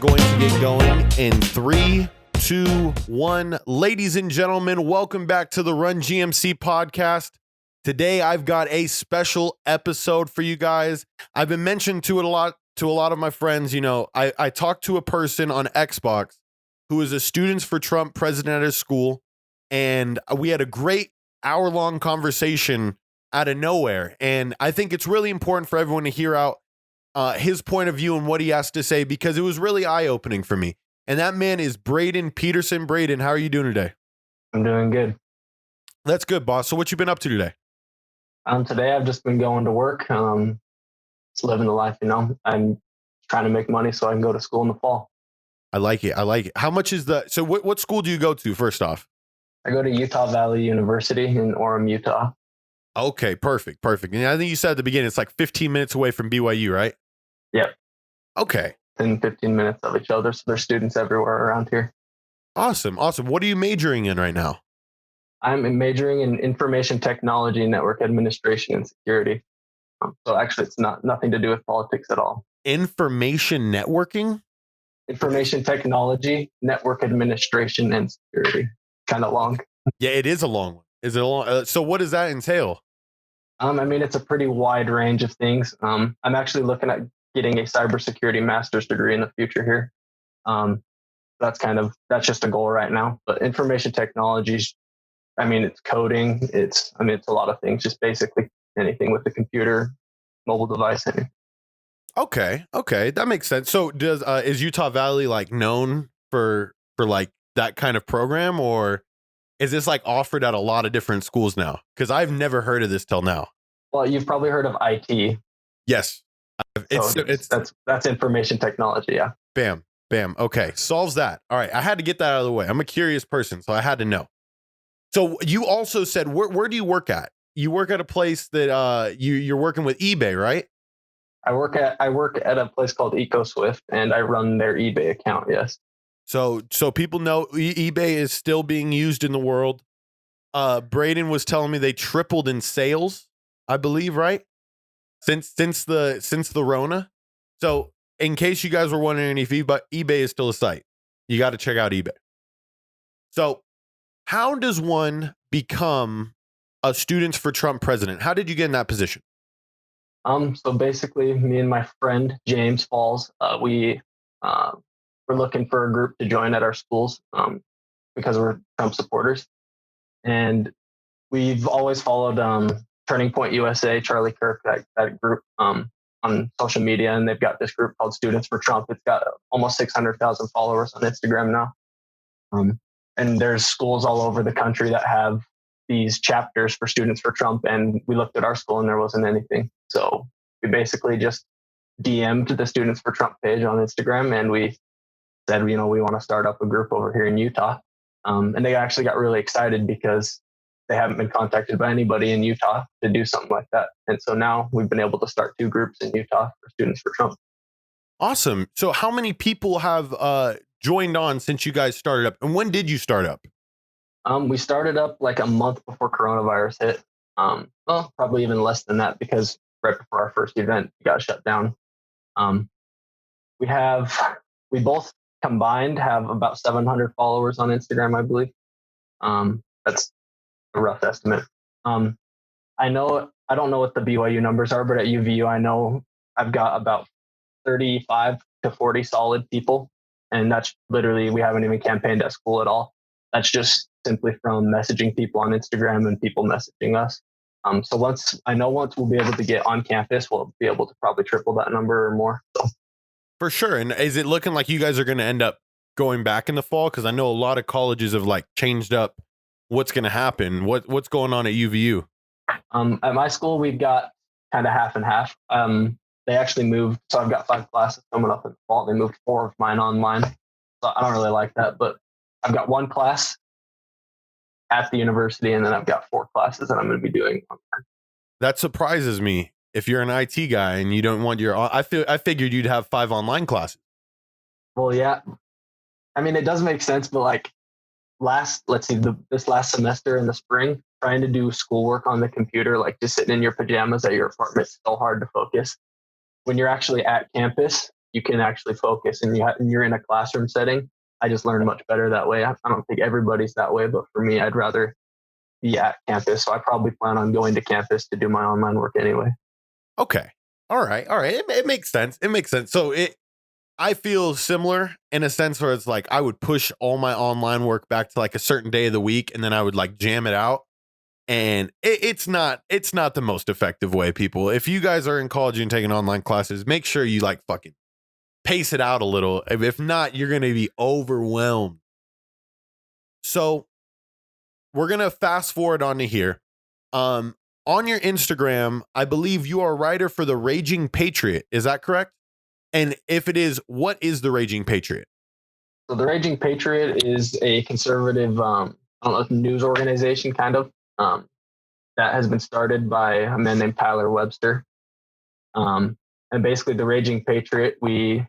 going to get going in 3, 2, 1. Ladies and gentlemen, welcome back to the Run GMC podcast. Today, I've got a special episode for you guys. I've been mentioned to a lot of my friends. You know, I talked to a person on Xbox who is a Students for Trump president at his school, and we had a great hour-long conversation out of nowhere. And I think it's really important for everyone to hear out his point of view and what he has to say, because it was really eye-opening for me. And that man is Braydon Peterson. Braydon, how are you doing today? I'm doing good. That's good, boss. So what you been up to today? Today I've just been going to work, just living the life, you know. I'm trying to make money so I can go to school in the fall. I like it. How much is so what school do you go to first off? I go to Utah Valley University in Orem, Utah. Okay, perfect. And I think you said at the beginning, it's like 15 minutes away from BYU, right? Yep. Okay. 10, 15 minutes of each other. So there's students everywhere around here. Awesome. What are you majoring in right now? I'm majoring in information technology, network administration, and security. So actually, it's nothing to do with politics at all. Information networking? Information technology, network administration, and security. Kind of long. Yeah, it is a long one. Is it a long? So what does that entail? It's a pretty wide range of things. I'm actually looking at getting a cybersecurity master's degree in the future here. That's just a goal right now. But information technology, it's coding. It's a lot of things. Just basically anything with the computer, mobile device. Anything. Okay, that makes sense. So is Utah Valley like known for like that kind of program, or is this like offered at a lot of different schools now? Because I've never heard of this till now. Well, you've probably heard of IT. Yes. That's information technology. Yeah. Bam. Okay. Solves that. All right. I had to get that out of the way. I'm a curious person, so I had to know. So you also said, where do you work at? You work at a place that you're working with eBay, right? I work at a place called EcoSwift, and I run their eBay account. Yes. So people know eBay is still being used in the world. Braydon was telling me they tripled in sales, I believe, right? Since the Rona. So in case you guys were wondering if eBay is still a site, you got to check out eBay. So how does one become a Students for Trump president? How did you get in that position? So basically, me and my friend James Falls, we were looking for a group to join at our schools because we're Trump supporters, and we've always followed Turning Point USA, Charlie Kirk, that group on social media, and they've got this group called Students for Trump. It's got almost 600,000 followers on Instagram now, and there's schools all over the country that have these chapters for Students for Trump, and we looked at our school and there wasn't anything. So we basically just DM'd the Students for Trump page on Instagram, and we said, we want to start up a group over here in Utah. And they actually got really excited because they haven't been contacted by anybody in Utah to do something like that. And so now we've been able to start 2 groups in Utah for Students for Trump. Awesome. So how many people have joined on since you guys started up? And when did you start up? We started up like a month before coronavirus hit. Probably even less than that, because right before our first event got shut down. We both combined have about 700 followers on Instagram, I believe. That's a rough estimate. I don't know what the BYU numbers are, but at UVU, I know I've got about 35 to 40 solid people. And that's literally, we haven't even campaigned at school at all. That's just simply from messaging people on Instagram and people messaging us. So once we'll be able to get on campus, we'll be able to probably triple that number or more. So. For sure. And is it looking like you guys are going to end up going back in the fall? Because I know a lot of colleges have like changed up what's going to happen. What's going on at UVU? At my school, we've got kind of half and half. They actually moved. So I've got 5 classes coming up in the fall. They moved 4 of mine online. So I don't really like that, but I've got 1 class at the university, and then I've got 4 classes that I'm going to be doing online. That surprises me. If you're an IT guy and you don't want I figured you'd have 5 online classes. Well, yeah. It does make sense, but like this last semester in the spring, trying to do schoolwork on the computer, like just sitting in your pajamas at your apartment, it's so hard to focus. When you're actually at campus, you can actually focus and you're in a classroom setting. I just learned much better that way. I don't think everybody's that way, but for me, I'd rather be at campus. So I probably plan on going to campus to do my online work anyway. Okay. All right. It makes sense. So I feel similar in a sense where it's like I would push all my online work back to like a certain day of the week, and then I would like jam it out. And it's not the most effective way, people. If you guys are in college and taking online classes, make sure you like fucking pace it out a little. If not, you're going to be overwhelmed. So we're going to fast forward on to here. On your Instagram, I believe you are a writer for the Raging Patriot. Is that correct? And if it is, what is the Raging Patriot? So the Raging Patriot is a conservative, I don't know, news organization kind of that has been started by a man named Tyler Webster. And basically the Raging Patriot, we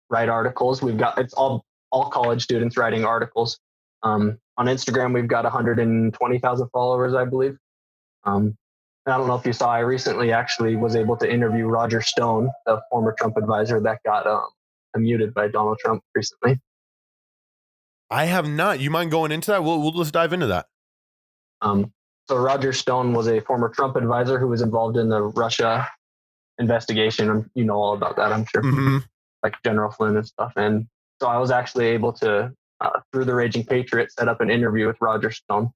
write articles. It's all college students writing articles. On Instagram, we've got 120,000 followers, I believe. And I don't know if you saw, I recently actually was able to interview Roger Stone, the former Trump advisor that got muted by Donald Trump recently. I have not. You mind going into that? We'll just dive into that. So Roger Stone was a former Trump advisor who was involved in the Russia investigation. You know all about that, I'm sure. Mm-hmm. Like General Flynn and stuff. And so I was actually able to, through the Raging Patriot, set up an interview with Roger Stone.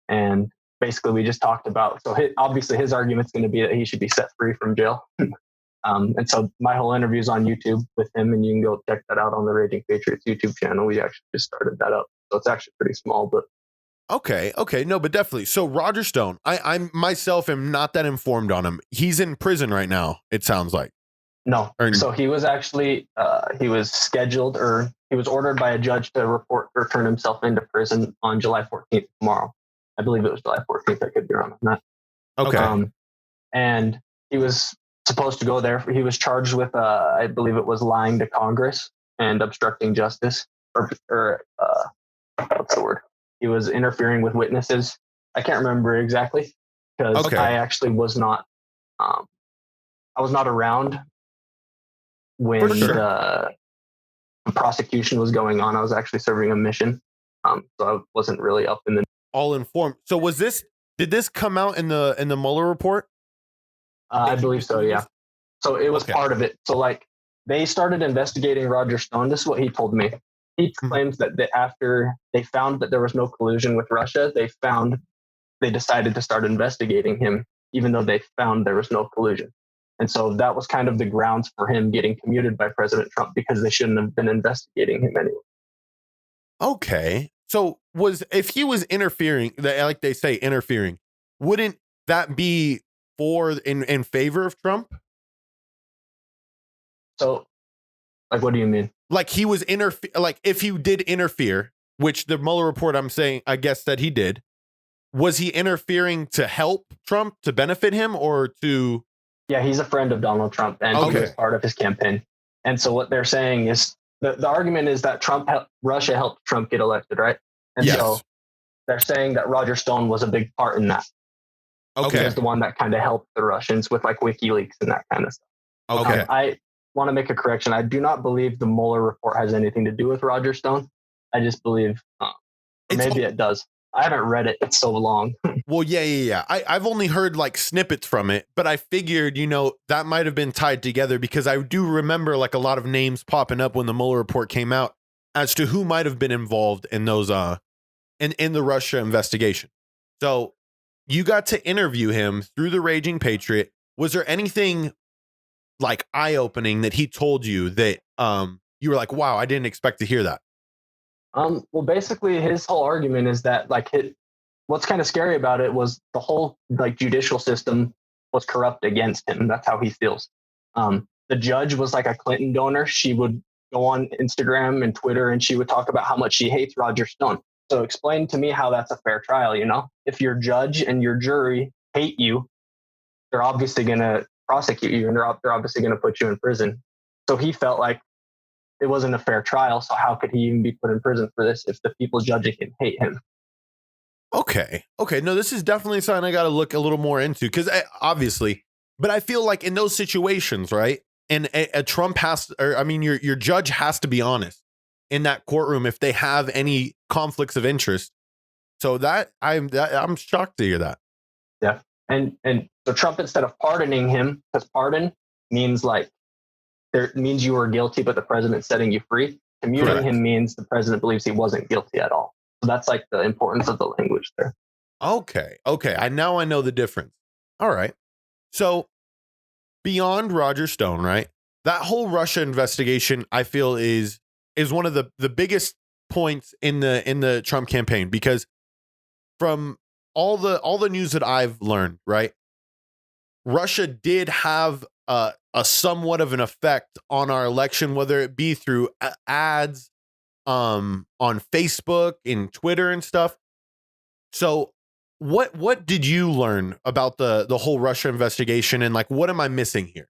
And basically we just talked about, so obviously his argument's going to be that he should be set free from jail. And so my whole interview is on YouTube with him, and you can go check that out on the Raging Patriots YouTube channel. We actually just started that up. So it's actually pretty small, but. Okay. No, but definitely. So Roger Stone, I myself am not that informed on him. He's in prison right now, it sounds like. No. So he was actually, he was scheduled, or he was ordered by a judge to report or turn himself into prison on July 14th, tomorrow. I believe it was July 14th. I could be wrong on that. Okay. And he was supposed to go there. He was charged with, I believe it was lying to Congress and obstructing justice, or what's the word? He was interfering with witnesses. I can't remember exactly because I actually was not, I was not around when the prosecution was going on. I was actually serving a mission. So I wasn't really up in the all informed. So did this come out in the Mueller report? I believe so, yeah. So it was part of it. So like they started investigating Roger Stone. This is what he told me. He claims that after they found that there was no collusion with Russia, they decided to start investigating him, even though they found there was no collusion. And so that was kind of the grounds for him getting commuted by President Trump, because they shouldn't have been investigating him anyway. Okay. So if he was interfering, like they say, interfering, wouldn't that be in favor of Trump? So, like, what do you mean? Like he was like if he did interfere, which the Mueller report, I'm saying, I guess that he did. Was he interfering to help Trump, to benefit him, or to? Yeah, he's a friend of Donald Trump, and he was part of his campaign. And so what they're saying is the argument is that Russia helped Trump get elected, right? And so they're saying that Roger Stone was a big part in that. Okay. He was the one that kind of helped the Russians with like WikiLeaks and that kind of stuff. Okay. I want to make a correction. I do not believe the Mueller report has anything to do with Roger Stone. I just believe maybe it does. I haven't read it. It's so long. Well, yeah. I've only heard like snippets from it, but I figured, that might have been tied together, because I do remember like a lot of names popping up when the Mueller report came out as to who might have been involved in those in the Russia investigation. So you got to interview him through the Raging Patriot. Was there anything like eye-opening that he told you that you were like, wow, I didn't expect to hear that? Well, basically his whole argument is that like what's kind of scary about it was the whole like judicial system was corrupt against him. That's how he feels. The judge was like a Clinton donor. She would go on Instagram and Twitter and she would talk about how much she hates Roger Stone. So explain to me how that's a fair trial. If your judge and your jury hate you, they're obviously going to prosecute you, and they're obviously going to put you in prison. So he felt like it wasn't a fair trial. So how could he even be put in prison for this if the people judging him hate him? Okay. No, this is definitely something I got to look a little more into, because obviously, but I feel like in those situations, right? And a Trump has, or I mean, your judge has to be honest in that courtroom if they have any conflicts of interest. So I'm shocked to hear that. Yeah. And so Trump, instead of pardoning him, because pardon means like there means you were guilty, but the president's setting you free. Commuting Correct. him means the president believes he wasn't guilty at all. So that's like the importance of the language there. Okay. I know the difference. All right. So beyond Roger Stone, right? That whole Russia investigation, I feel, is one of the biggest points in the Trump campaign, because from all the news that I've learned, right? Russia did have a somewhat of an effect on our election, whether it be through ads on Facebook and Twitter and stuff. So what did you learn about the whole Russia investigation, and like what am I missing here?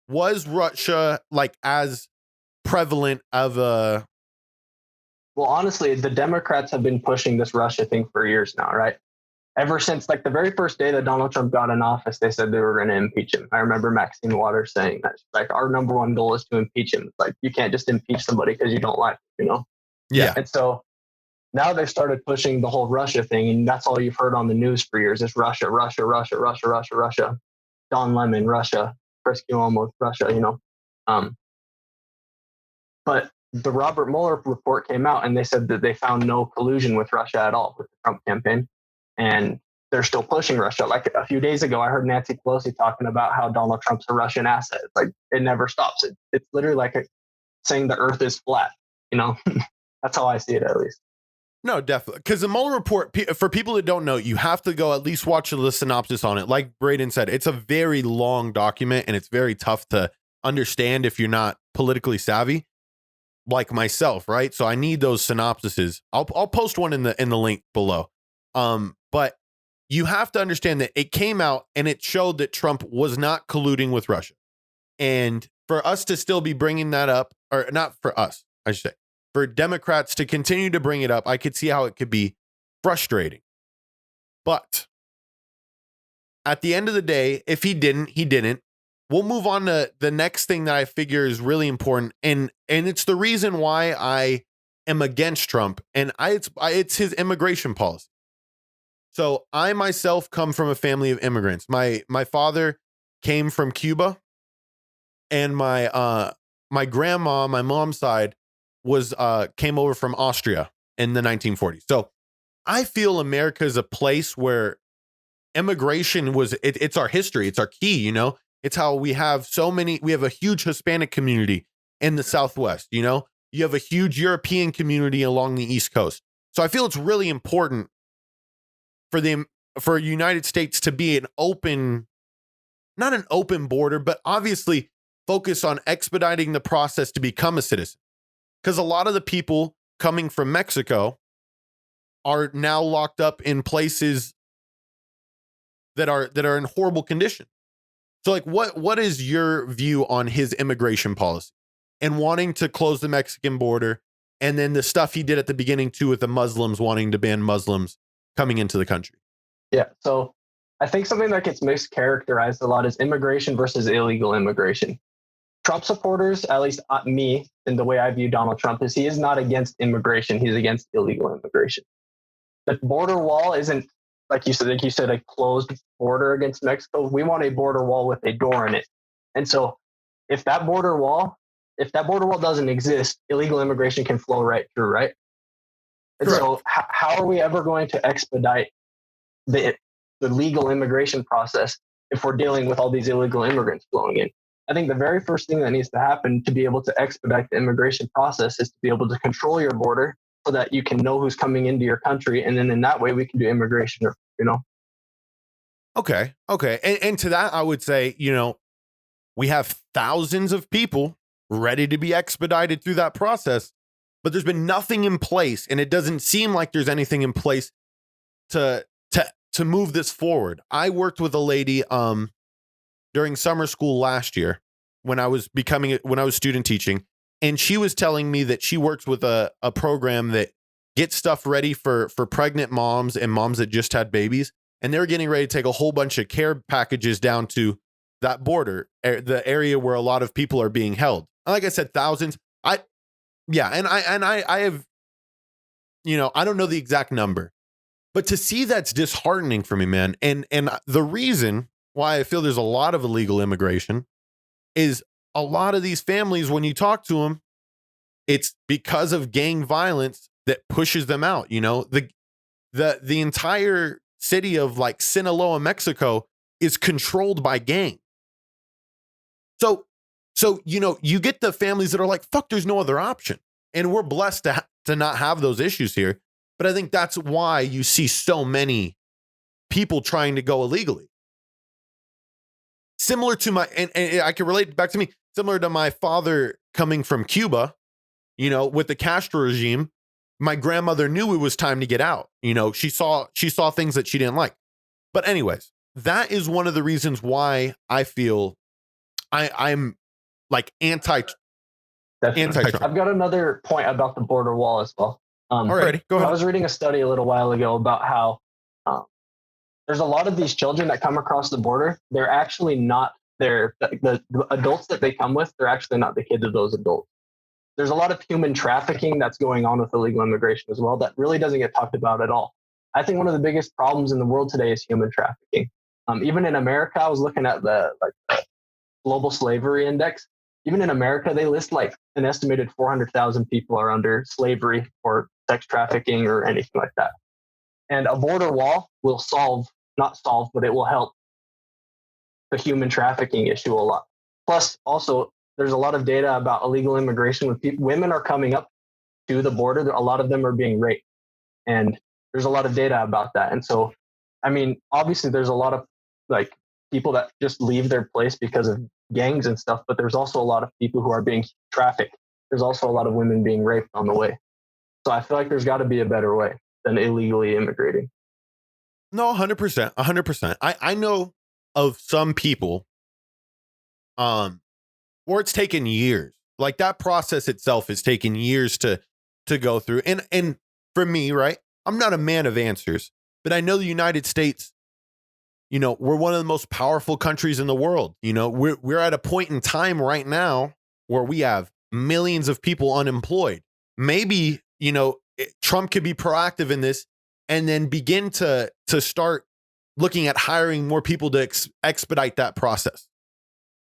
Was Russia like as prevalent of a Well, honestly, the Democrats have been pushing this Russia thing for years now, right? Ever since like the very first day that Donald Trump got in office, they said they were going to impeach him. I remember Maxine Waters saying that, like, our number one goal is to impeach him. It's like, you can't just impeach somebody because you don't like him, you know? Yeah. And so now they've started pushing the whole Russia thing, and that's all you've heard on the news for years is Russia, Russia, Russia, Russia, Russia, Russia. Don Lemon, Russia. Chris Cuomo, Russia, you know? But the Robert Mueller report came out, and they said that they found no collusion with Russia at all with the Trump campaign. And they're still pushing Russia. Like a few days ago, I heard Nancy Pelosi talking about how Donald Trump's a Russian asset. It's like, it never stops. It's literally like saying the earth is flat, you know? That's how I see it, at least. No, definitely. Because the Mueller report, for people that don't know, you have to go at least watch the synopsis on it. Like Braydon said, it's a very long document, and it's very tough to understand if you're not politically savvy, like myself, right? So I need those synopsises. I'll post one in the link below. But you have to understand that it came out and it showed that Trump was not colluding with Russia. And for us to still be bringing that up, or not for us, I should say, for Democrats to continue to bring it up, I could see how it could be frustrating. But at the end of the day, if he didn't, he didn't. We'll move on to the next thing that I figure is really important. And it's the reason why I am against Trump. And it's his immigration policy. So I myself come from a family of immigrants. My father came from Cuba, and my grandma, my mom's side, was came over from Austria in the 1940s. So I feel America is a place where immigration was it's our history, it's our key, you know. It's how we have we have a huge Hispanic community in the Southwest, you know. You have a huge European community along the East Coast. So I feel it's really important for United States to be not an open border, but obviously focus on expediting the process to become a citizen. Because a lot of the people coming from Mexico are now locked up in places that are in horrible condition. So like what is your view on his immigration policy and wanting to close the Mexican border, and then the stuff he did at the beginning too with the Muslims, wanting to ban Muslims coming into the country? Yeah. So I think something that gets mischaracterized a lot is immigration versus illegal immigration. Trump supporters, at least me, and the way I view Donald Trump, is he is not against immigration. He's against illegal immigration. The border wall isn't, like you said, a closed border against Mexico. We want a border wall with a door in it. And so if that border wall doesn't exist, illegal immigration can flow right through, right? And Correct. so how are we ever going to expedite the legal immigration process if we're dealing with all these illegal immigrants flowing in? I think the very first thing that needs to happen to be able to expedite the immigration process is to be able to control your border so that you can know who's coming into your country. And then in that way, we can do immigration, you know? Okay. And to that, I would say, you know, we have thousands of people ready to be expedited through that process, but there's been nothing in place, and it doesn't seem like there's anything in place to move this forward. I worked with a lady during summer school last year when I was student teaching, and she was telling me that she works with a program that gets stuff ready for pregnant moms and moms that just had babies, and they're getting ready to take a whole bunch of care packages down to that border, the area where a lot of people are being held. Like I said, thousands. I have, I don't know the exact number, but to see that's disheartening for me, man. And the reason why I feel there's a lot of illegal immigration is a lot of these families, when you talk to them, it's because of gang violence that pushes them out. The entire city of like Sinaloa, Mexico is controlled by gang. So, you get the families that are like, fuck, there's no other option. And we're blessed to not have those issues here. But I think that's why you see so many people trying to go illegally. Similar to and I can relate back to me, similar to my father coming from Cuba, with the Castro regime. My grandmother knew it was time to get out. She saw things that she didn't like. But anyways, that is one of the reasons why I feel I'm like anti-Trump. I've got another point about the border wall as well. Alrighty, go ahead. I was reading a study a little while ago about how there's a lot of these children that come across the border. They're actually not the adults that they come with. They're actually not the kids of those adults. There's a lot of human trafficking that's going on with illegal immigration as well that really doesn't get talked about at all. I think one of the biggest problems in the world today is human trafficking. Even in America, I was looking at the Global Slavery Index. Even in America, they list like an estimated 400,000 people are under slavery or sex trafficking or anything like that. And a border wall will not solve, but it will help the human trafficking issue a lot. Plus, also, there's a lot of data about illegal immigration with people. Women are coming up to the border. A lot of them are being raped. And there's a lot of data about that. And so, I mean, obviously there's a lot of like people that just leave their place because of gangs and stuff, but there's also a lot of people who are being trafficked. There's also a lot of women being raped on the way. So I feel like there's got to be a better way than illegally immigrating. No, 100%, 100%. I know of some people, where it's taken years. Like that process itself has taken years to go through. And for me, right, I'm not a man of answers, but I know the United States, we're one of the most powerful countries in the world. We're at a point in time right now where we have millions of people unemployed. Maybe, Trump could be proactive in this and then begin to start looking at hiring more people to expedite that process.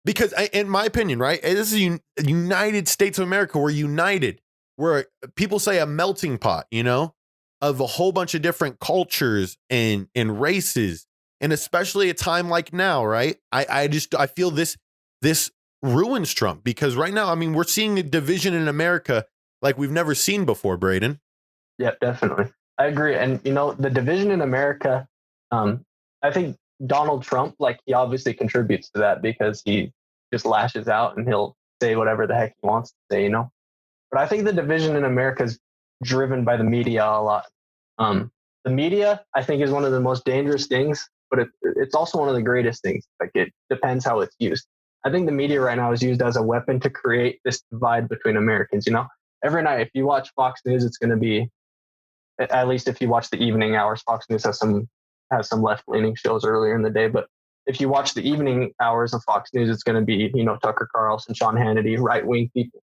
Because in my opinion, right, this is United States of America. We're united. We're, people say, a melting pot, of a whole bunch of different cultures and races. And especially a time like now, right? I feel this ruins Trump, because right now, I mean, we're seeing a division in America like we've never seen before, Braydon. Yeah, definitely. I agree. And, the division in America, I think Donald Trump, like, he obviously contributes to that because he just lashes out and he'll say whatever the heck he wants to say, But I think the division in America is driven by the media a lot. The media, I think, is one of the most dangerous things, but it's also one of the greatest things. Like, it depends how it's used. I think the media right now is used as a weapon to create this divide between Americans. Every night, if you watch Fox News, it's going to be, at least if you watch the evening hours, Fox News has some left-leaning shows earlier in the day. But if you watch the evening hours of Fox News, it's going to be, Tucker Carlson, Sean Hannity, right-wing people.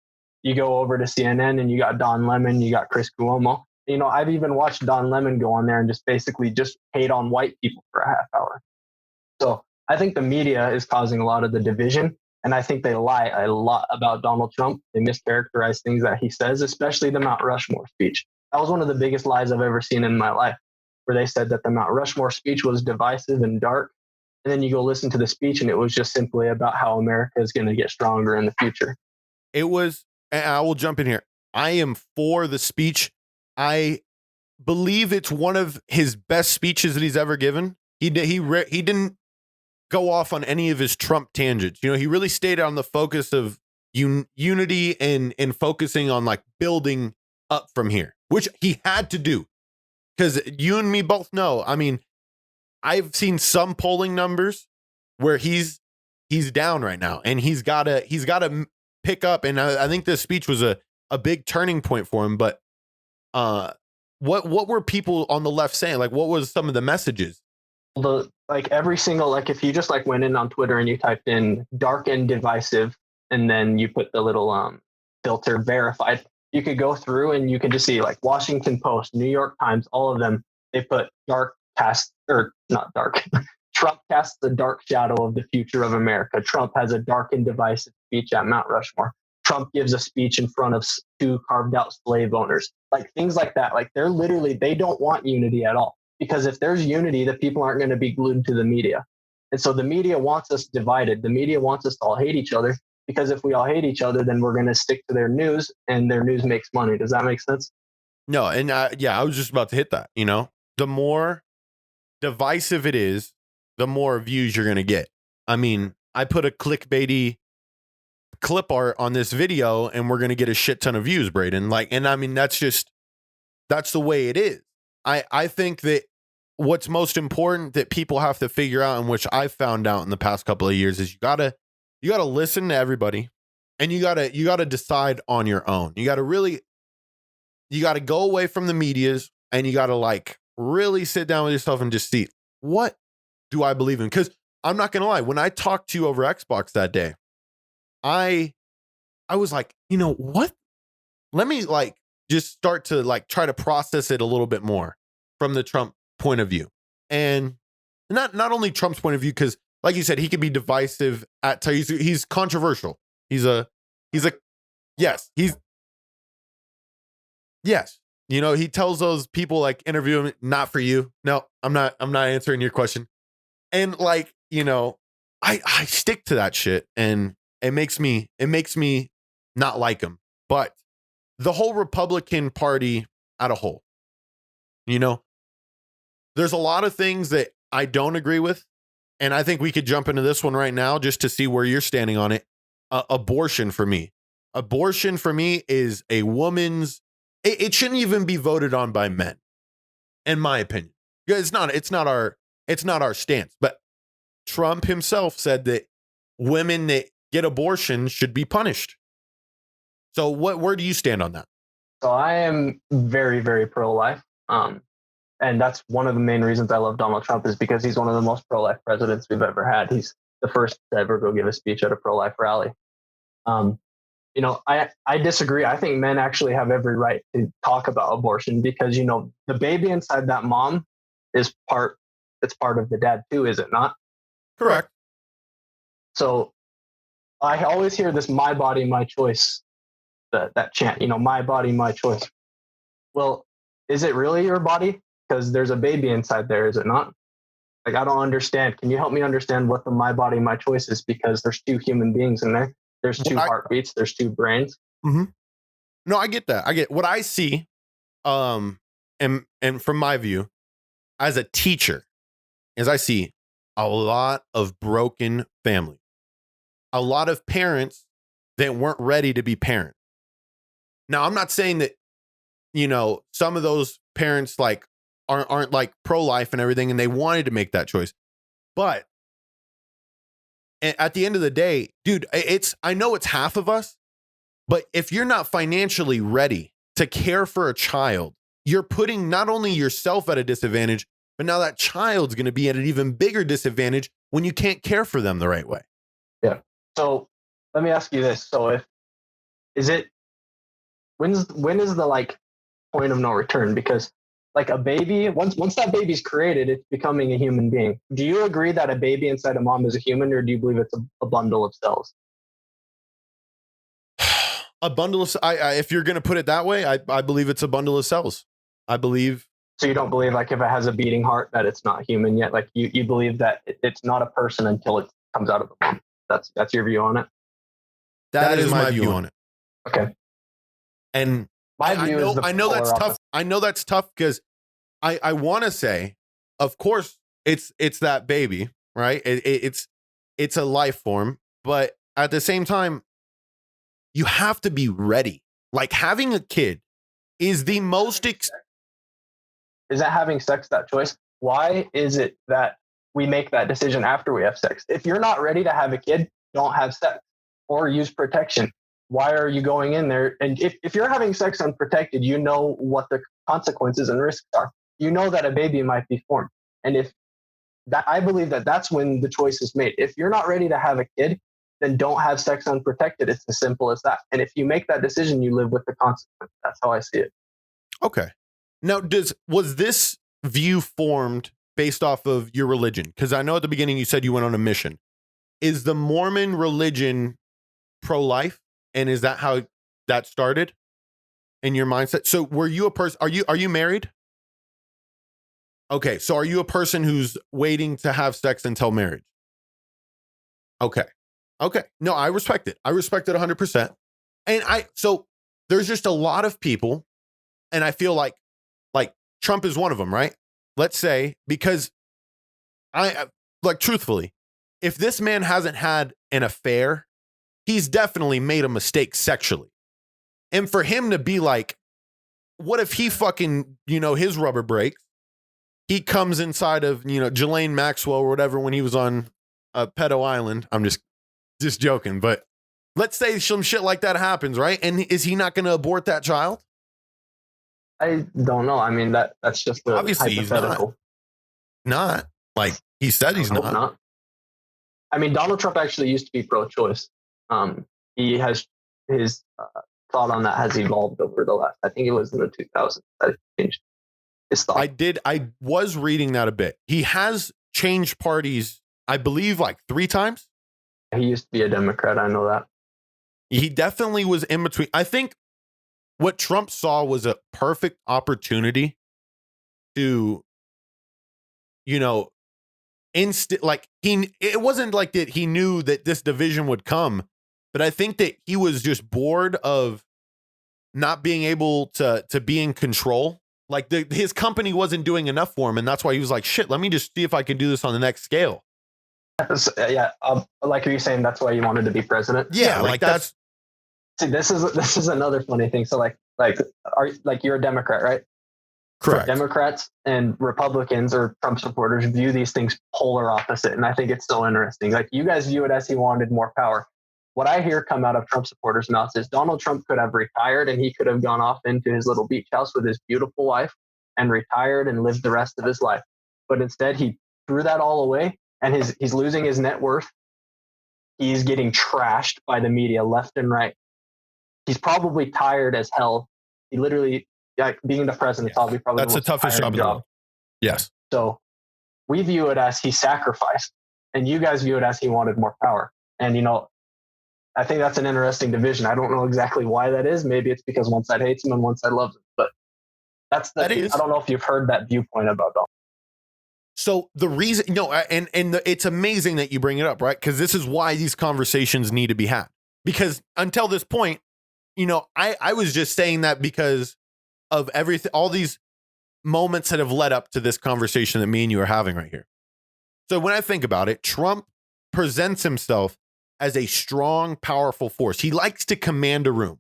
You go over to CNN and you got Don Lemon, you got Chris Cuomo. I've even watched Don Lemon go on there and just basically hate on white people for a half hour. So I think the media is causing a lot of the division. And I think they lie a lot about Donald Trump. They mischaracterize things that he says, especially the Mount Rushmore speech. That was one of the biggest lies I've ever seen in my life, where they said that the Mount Rushmore speech was divisive and dark. And then you go listen to the speech and it was just simply about how America is going to get stronger in the future. It was, and I will jump in here. I am for the speech. I believe it's one of his best speeches that he's ever given. He didn't go off on any of his Trump tangents. He really stayed on the focus of unity and focusing on like building up from here, which he had to do. Because you and me both know, I mean, I've seen some polling numbers where he's down right now, and he's got to pick up. And I think this speech was a big turning point for him. But what were people on the left saying? Like, what was some of the messages? I like every single, like if you just like went in on Twitter and you typed in dark and divisive, and then you put the little filter verified, you could go through and you can just see like Washington Post, New York Times, all of them. They put dark cast or not dark. Trump casts the dark shadow of the future of America. Trump has a dark and divisive speech at Mount Rushmore. Trump gives a speech in front of two carved out slave owners, like things like that. Like they're literally, they don't want unity at all, because if there's unity, the people aren't going to be glued to the media. And so the media wants us divided. The media wants us to all hate each other, because if we all hate each other, then we're going to stick to their news, and their news makes money. Does that make sense? No. And yeah, I was just about to hit that. The more divisive it is, the more views you're going to get. I mean, I put a clickbaity clip art on this video and we're going to get a shit ton of views, Braydon. Like, and I mean, that's the way it is. I think that what's most important that people have to figure out, and which I've found out in the past couple of years, is you gotta listen to everybody, and you gotta decide on your own. You gotta go away from the medias, and you gotta like really sit down with yourself and just see, what do I believe in? Because I'm not gonna lie, when I talked to you over Xbox that day, I was like, what? Let me like just start to like try to process it a little bit more from the Trump point of view. And not only Trump's point of view, because like you said, he could be divisive at times. He's controversial. Yes. He tells those people like interview him, not for you. No, I'm not answering your question. And like, I stick to that shit, and it makes me not like him. But the whole Republican Party at a whole, there's a lot of things that I don't agree with. And I think we could jump into this one right now just to see where you're standing on it. Abortion for me is a woman's, it shouldn't even be voted on by men, in my opinion. It's not our stance, but Trump himself said that women that get abortion should be punished. So where do you stand on that? So I am very, very pro-life. And that's one of the main reasons I love Donald Trump, is because he's one of the most pro-life presidents we've ever had. He's the first to ever go give a speech at a pro-life rally. I disagree. I think men actually have every right to talk about abortion, because, the baby inside that mom it's part of the dad too, is it not? Correct. So I always hear this, my body, my choice, that chant, my body, my choice. Well, is it really your body? Because there's a baby inside there, is it not? Like, I don't understand. Can you help me understand what the my body, my choice is? Because there's two human beings in there. There's two heartbeats. There's two brains. Mm-hmm. No, I get that. I get what I see. And from my view as a teacher, is I see a lot of broken families, a lot of parents that weren't ready to be parents. Now, I'm not saying that, some of those parents like aren't like pro-life and everything, and they wanted to make that choice. But at the end of the day, dude, I know it's half of us, but if you're not financially ready to care for a child, you're putting not only yourself at a disadvantage, but now that child's going to be at an even bigger disadvantage when you can't care for them the right way. Yeah. So let me ask you this. So when is the like point of no return? Because like a baby, once that baby's created, it's becoming a human being. Do you agree that a baby inside a mom is a human, or do you believe it's a bundle of cells? A bundle of, if you're going to put it that way, I believe it's a bundle of cells. I believe. So you don't believe like if it has a beating heart that it's not human yet? Like you believe that it's not a person until it comes out of the mom. That's your view on it? That is my view on it. Okay. And my view is I know that's tough. I know that's tough because I want to say, of course, it's that baby, right? It's a life form, but at the same time, you have to be ready. Like having a kid is the most. Is that having sex that choice? Why is it that we make that decision after we have sex? If you're not ready to have a kid, don't have sex or use protection. Why are you going in there? And if you're having sex unprotected, you know what the consequences and risks are. You know that a baby might be formed. And if that I believe that that's when the choice is made. If you're not ready to have a kid, then don't have sex unprotected. It's as simple as that. And if you make that decision, you live with the consequence. That's how I see it. Okay. Now, was this view formed based off of your religion? Because I know at the beginning you said you went on a mission. Is the Mormon religion pro-life, and is that how that started in your mindset? So, were you a person? Are you married? Okay, so are you a person who's waiting to have sex until marriage? Okay. No, I respect it. I respect it 100%. And so there's just a lot of people, and I feel like Trump is one of them, right? Let's say, because truthfully, if this man hasn't had an affair, he's definitely made a mistake sexually. And for him to be like, what if he fucking, his rubber breaks? He comes inside of, Ghislaine Maxwell or whatever when he was on Pedo Island. I'm just joking, but let's say some shit like that happens, right? And is he not going to abort that child? I don't know. I mean, that's just a obviously hypothetical. He's not like he said he's not. I mean, Donald Trump actually used to be pro-choice. He has his thought on that has evolved over the last. I think it was in the 2000s that he changed his thought. I was reading that a bit. He has changed parties, I believe, like 3 times. He used to be a Democrat. I know that. He definitely was in between. I think what Trump saw was a perfect opportunity to, it wasn't like that he knew that this division would come, but I think that he was just bored of not being able to be in control. Like his company wasn't doing enough for him. And that's why he was like, shit, let me just see if I can do this on the next scale. Yeah. Like you're saying, that's why you wanted to be president. Yeah. Like that's. See, this is another funny thing. So you're a Democrat, right? Correct. So Democrats and Republicans or Trump supporters view these things polar opposite. And I think it's so interesting. Like you guys view it as he wanted more power. What I hear come out of Trump supporters' mouths is Donald Trump could have retired and he could have gone off into his little beach house with his beautiful wife and retired and lived the rest of his life. But instead, he threw that all away and he's losing his net worth. He's getting trashed by the media left and right. He's probably tired as hell. He literally, being the president, probably that's the toughest job in the world. Yes. So we view it as he sacrificed, and you guys view it as he wanted more power. And I think that's an interesting division. I don't know exactly why that is. Maybe it's because one side hates him and one side loves him. But that is. I don't know if you've heard that viewpoint about Donald. So the reason, it's amazing that you bring it up, right? Because this is why these conversations need to be had. Because until this point, I was just saying that because of everything, all these moments that have led up to this conversation that me and you are having right here. So when I think about it, Trump presents himself as a strong, powerful force. He likes to command a room.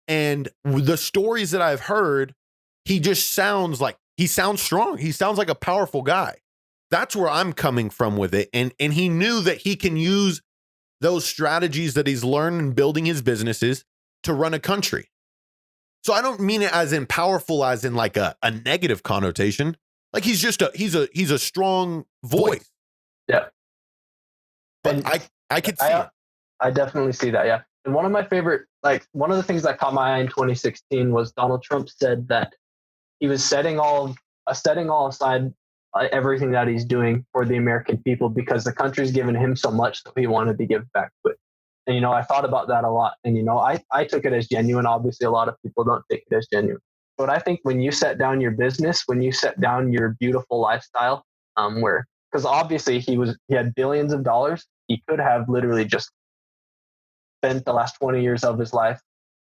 And the stories that I've heard, he sounds strong. He sounds like a powerful guy. That's where I'm coming from with it. And he knew that he can use those strategies that he's learned in building his businesses to run a country. So I don't mean it as in powerful, as in like a negative connotation. Like he's a strong voice. Yeah. But I could see it. I definitely see that. Yeah. And one of my favorite, one of the things that caught my eye in 2016 was Donald Trump said that he was setting all aside everything that he's doing for the American people because the country's given him so much that he wanted to give back to it. And, I thought about that a lot. And, I took it as genuine. Obviously, a lot of people don't take it as genuine. But I think when you set down your business, when you set down your beautiful lifestyle, because obviously he had billions of dollars, he could have literally just spent the last 20 years of his life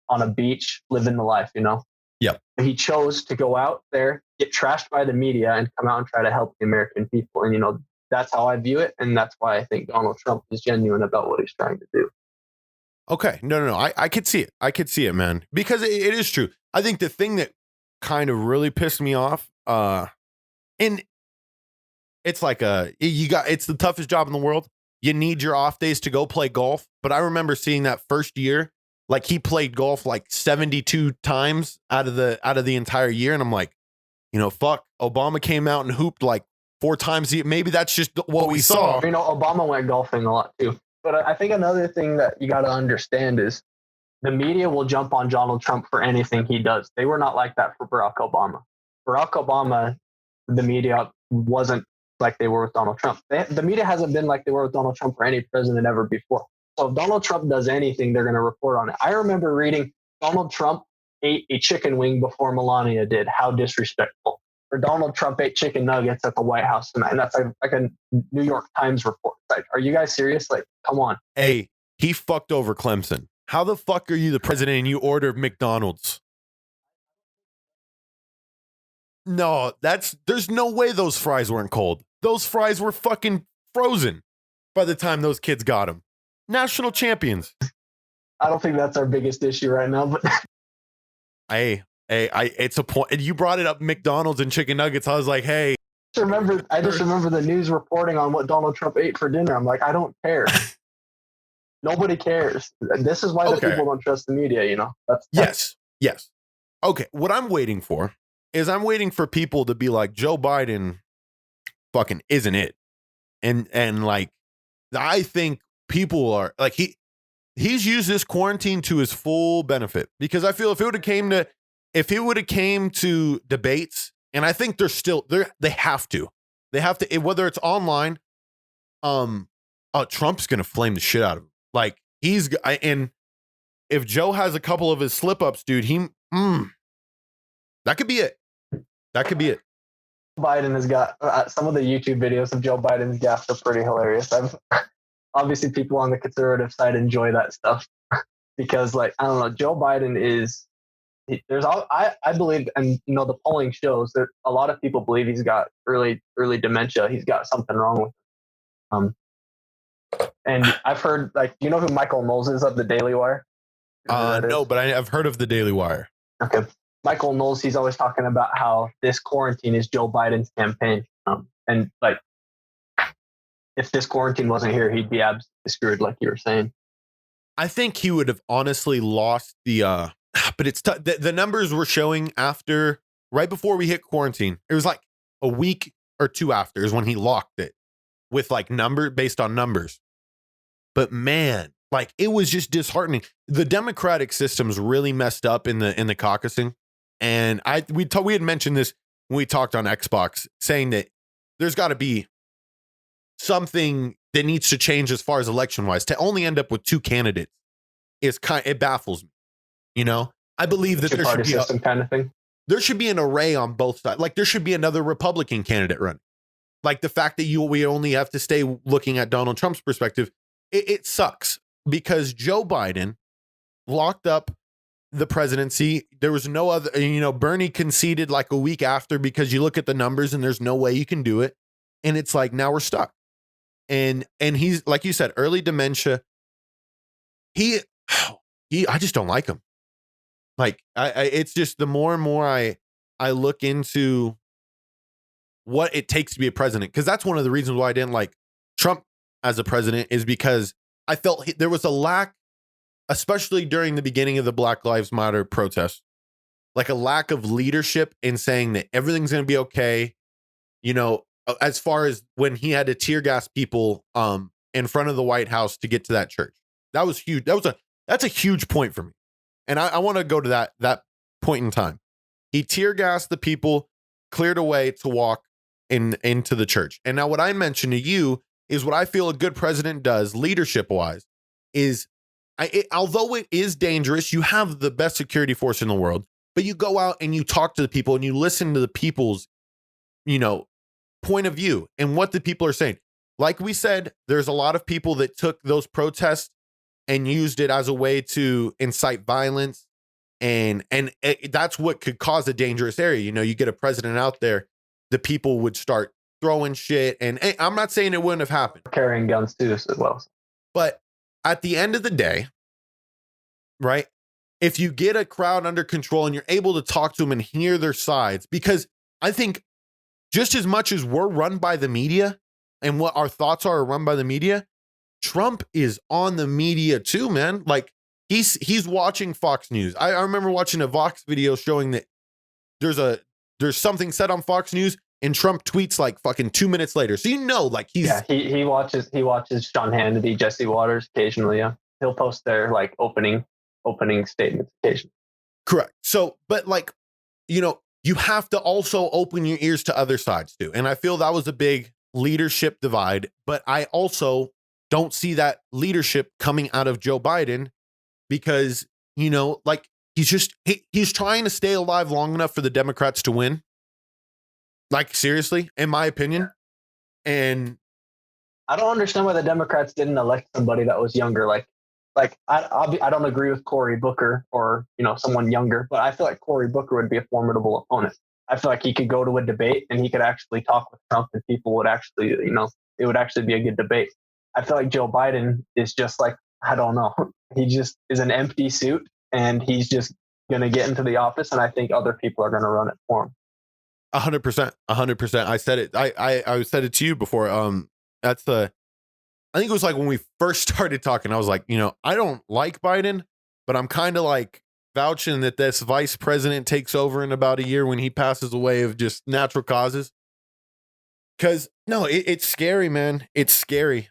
on a beach, living the life, Yeah. He chose to go out there, get trashed by the media, and come out and try to help the American people. And, that's how I view it. And that's why I think Donald Trump is genuine about what he's trying to do. Okay. No. I could see it. I could see it, man. Because it is true. I think the thing that kind of really pissed me off, and it's like it's the toughest job in the world. You need your off days to go play golf. But I remember seeing that first year, like he played golf like 72 times out of the entire year. And I'm like, fuck, Obama came out and hooped like 4 times. Maybe that's just what we saw. You know, Obama went golfing a lot too. But I think another thing that you got to understand is the media will jump on Donald Trump for anything he does. They were not like that for Barack Obama. Barack Obama, the media wasn't like they were with Donald Trump. The media hasn't been like they were with Donald Trump for any president ever before. So if Donald Trump does anything, they're going to report on it. I remember reading Donald Trump ate a chicken wing before Melania did. How disrespectful. Or Donald Trump ate chicken nuggets at the White House tonight. And that's like a New York Times report. Like, are you guys serious? Like, come on. Hey, he fucked over Clemson. How the fuck are you the president and you order McDonald's? No, there's no way those fries weren't cold. Those fries were fucking frozen by the time those kids got them. National champions. I don't think that's our biggest issue right now, but hey, it's a point. And you brought it up, McDonald's and chicken nuggets. I was like, hey. I just remember the news reporting on what Donald Trump ate for dinner. I'm like, I don't care. Nobody cares. This is why the people don't trust the media, you know? Yes. Okay, what I'm waiting for is I'm waiting for people to be like, Joe Biden fucking isn't it. And like, I think people are like, he's used this quarantine to his full benefit, because I feel if it would have came to debates, and I think they have to, whether it's online, Trump's going to flame the shit out of him. Like and if Joe has a couple of his slip ups, dude, that could be it. Biden has got some of the YouTube videos of Joe Biden's gaffes are pretty hilarious. Obviously people on the conservative side enjoy that stuff because, like, I don't know, Joe Biden I believe, and you know, the polling shows that a lot of people believe he's got early dementia. He's got something wrong with him. And I've heard, like, you know who Michael Knowles is of the Daily Wire? No, but I've heard of the Daily Wire. Okay. Michael Knowles, he's always talking about how this quarantine is Joe Biden's campaign. And like, if this quarantine wasn't here, he'd be absolutely screwed, like you were saying. I think he would have honestly lost but it's the numbers were showing right before we hit quarantine. It was like a week or two after is when he locked it with like based on numbers. But man, like, it was just disheartening. The Democratic system's really messed up in the caucusing. And we had mentioned this when we talked on Xbox, saying that there's got to be something that needs to change as far as election wise. To only end up with 2 candidates it baffles me. You know, I believe that there should be system kind of thing. There should be an array on both sides. Like, there should be another Republican candidate running. Like, the fact that we only have to stay looking at Donald Trump's perspective, it sucks, because Joe Biden locked up the presidency. There was no other, you know, Bernie conceded like a week after, because you look at the numbers and there's no way you can do it. And it's like, now we're stuck. And he's, like you said, early dementia. I just don't like him. Like, it's just the more and more I look into what it takes to be a president, because that's one of the reasons why I didn't like Trump as a president, is because I felt there was a lack, especially during the beginning of the Black Lives Matter protests, like a lack of leadership in saying that everything's going to be okay. You know, as far as when he had to tear gas people in front of the White House to get to that church. That was huge. That's a huge point for me. And I want to go to that point in time. He tear gassed the people, cleared a way to walk into the church. And now what I mentioned to you is what I feel a good president does leadership wise is, although it is dangerous, you have the best security force in the world, but you go out and you talk to the people and you listen to the people's, you know, point of view and what the people are saying. Like we said, there's a lot of people that took those protests and used it as a way to incite violence. And that's what could cause a dangerous area. You know, you get a president out there, the people would start throwing shit. And I'm not saying it wouldn't have happened. Carrying guns too as well. But at the end of the day, right, if you get a crowd under control and you're able to talk to them and hear their sides, because I think just as much as we're run by the media and what our thoughts are run by the media, Trump is on the media too, man. Like, he's watching Fox News. I remember watching a Vox video showing that there's something said on Fox News and Trump tweets like fucking 2 minutes later. So like he's he watches Sean Hannity, Jesse Waters occasionally. Yeah, he'll post their like opening statements occasionally. Correct. So, but like, you have to also open your ears to other sides too. And I feel that was a big leadership divide, but I also don't see that leadership coming out of Joe Biden because, like he's trying to stay alive long enough for the Democrats to win. Like, seriously, in my opinion. And I don't understand why the Democrats didn't elect somebody that was younger. I don't agree with Cory Booker or someone younger, but I feel like Cory Booker would be a formidable opponent. I feel like he could go to a debate and he could actually talk with Trump, and people would actually, it would actually be a good debate. I feel like Joe Biden is just like, I don't know, he just is an empty suit, and he's just going to get into the office, and I think other people are going to run it for him. 100%. I said it. I said it to you before. I think it was like when we first started talking, I was like, I don't like Biden, but I'm kind of like vouching that this vice president takes over in about a year when he passes away of just natural causes. Cause no, it's scary, man. It's scary.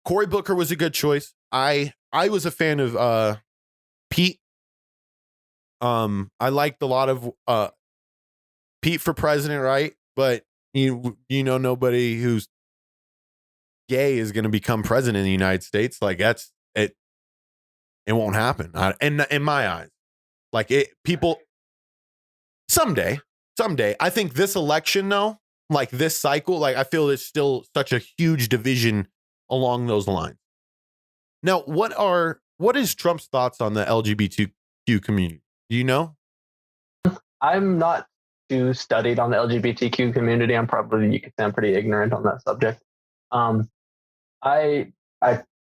Cory Booker was a good choice. I was a fan of Pete. I liked a lot of Pete for president, right? But nobody who's gay is going to become president in the United States. Like that's it. It won't happen. In my eyes, like people someday. I think this election, though, like this cycle, like I feel there's still such a huge division along those lines. Now, what is Trump's thoughts on the LGBTQ community? Do you know? I'm not too studied on the LGBTQ community. You could say I'm pretty ignorant on that subject. I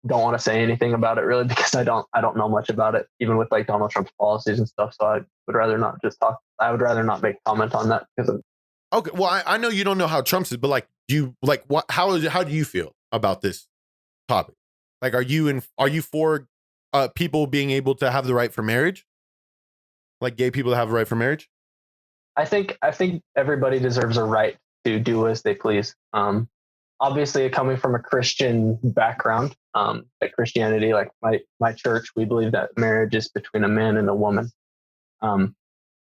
don't want to say anything about it really because I don't know much about it, even with like Donald Trump's policies and stuff. So I would rather not just talk. I would rather not make comment on that because. Okay, well, I know you don't know how Trump's is, but like, how do you feel about this topic? Like, are you for people being able to have the right for marriage? Like gay people to have the right for marriage? I think everybody deserves a right to do as they please. Obviously, coming from a Christian background, like Christianity, like my church, we believe that marriage is between a man and a woman. And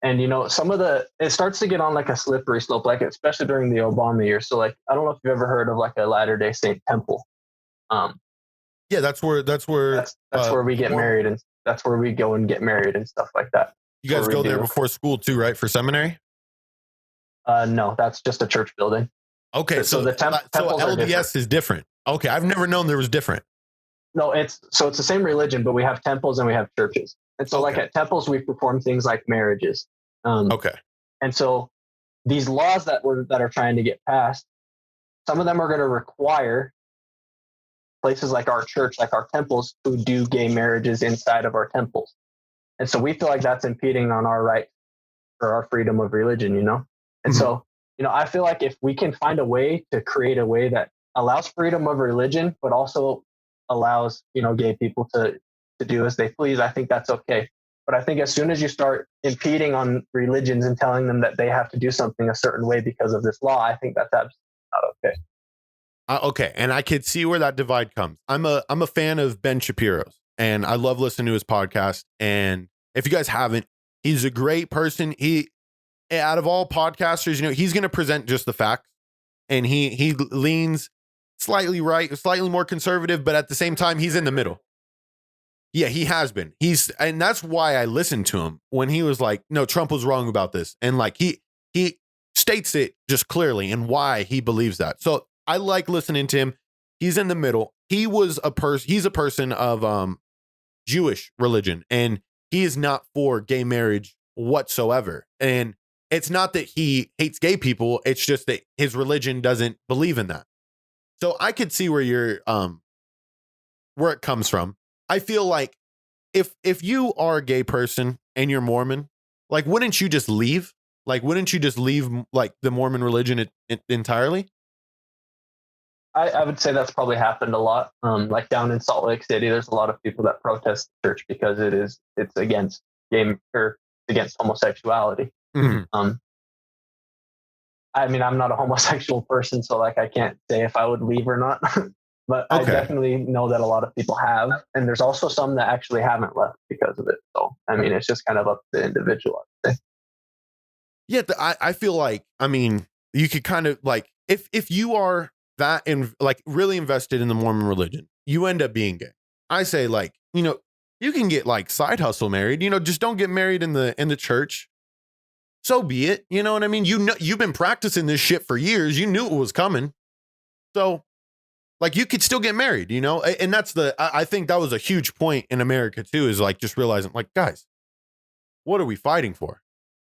it starts to get on like a slippery slope, like especially during the Obama years. So like, I don't know if you've ever heard of like a Latter-day Saint temple. Yeah, that's where we get married, and that's where we go and get married and stuff like that. You guys go there before school too, right? For seminary? No, that's just a church building. Okay, so the LDS is different. Okay, I've never known there was different. No, it's the same religion, but we have temples and we have churches. And so like at temples, we perform things like marriages. Okay. And so these laws that are trying to get passed, some of them are going to require places like our church, like our temples, to do gay marriages inside of our temples. And so we feel like that's impeding on our right or our freedom of religion, And mm-hmm. So, I feel like if we can find a way to create a way that allows freedom of religion, but also allows, gay people to do as they please, I think that's okay. But I think as soon as you start impeding on religions and telling them that they have to do something a certain way because of this law, I think that's absolutely not okay. Okay, and I could see where that divide comes. I'm a fan of Ben Shapiro's, and I love listening to his podcast. And if you guys haven't, he's a great person. Out of all podcasters, he's going to present just the facts, and he leans slightly right, slightly more conservative, but at the same time, he's in the middle. Yeah, he has been. And that's why I listened to him when he was like, "No, Trump was wrong about this," and like he states it just clearly and why he believes that. So I like listening to him. He's in the middle. He's a person of Jewish religion, and he is not for gay marriage whatsoever. And it's not that he hates gay people, it's just that his religion doesn't believe in that. So I could see where where it comes from. I feel like if you are a gay person and you're Mormon, like wouldn't you just leave? Like wouldn't you just leave like the Mormon religion entirely? I would say that's probably happened a lot. Like down in Salt Lake City, there's a lot of people that protest the church because it's against against homosexuality. Mm-hmm. I mean, I'm not a homosexual person, so like I can't say if I would leave or not. But I Okay. definitely know that a lot of people have, and there's also some that actually haven't left because of it. So I mean, it's just kind of up to the individual, I'd say. Yeah, I feel like, I mean, you could kind of like, if you are that in like really invested in the Mormon religion, you end up being gay. I say like, you can get like side hustle married, just don't get married in the church. So be it. You know what I mean? You've been practicing this shit for years. You knew it was coming. So like you could still get married, and that's I think that was a huge point in America too, is like just realizing like, guys, what are we fighting for?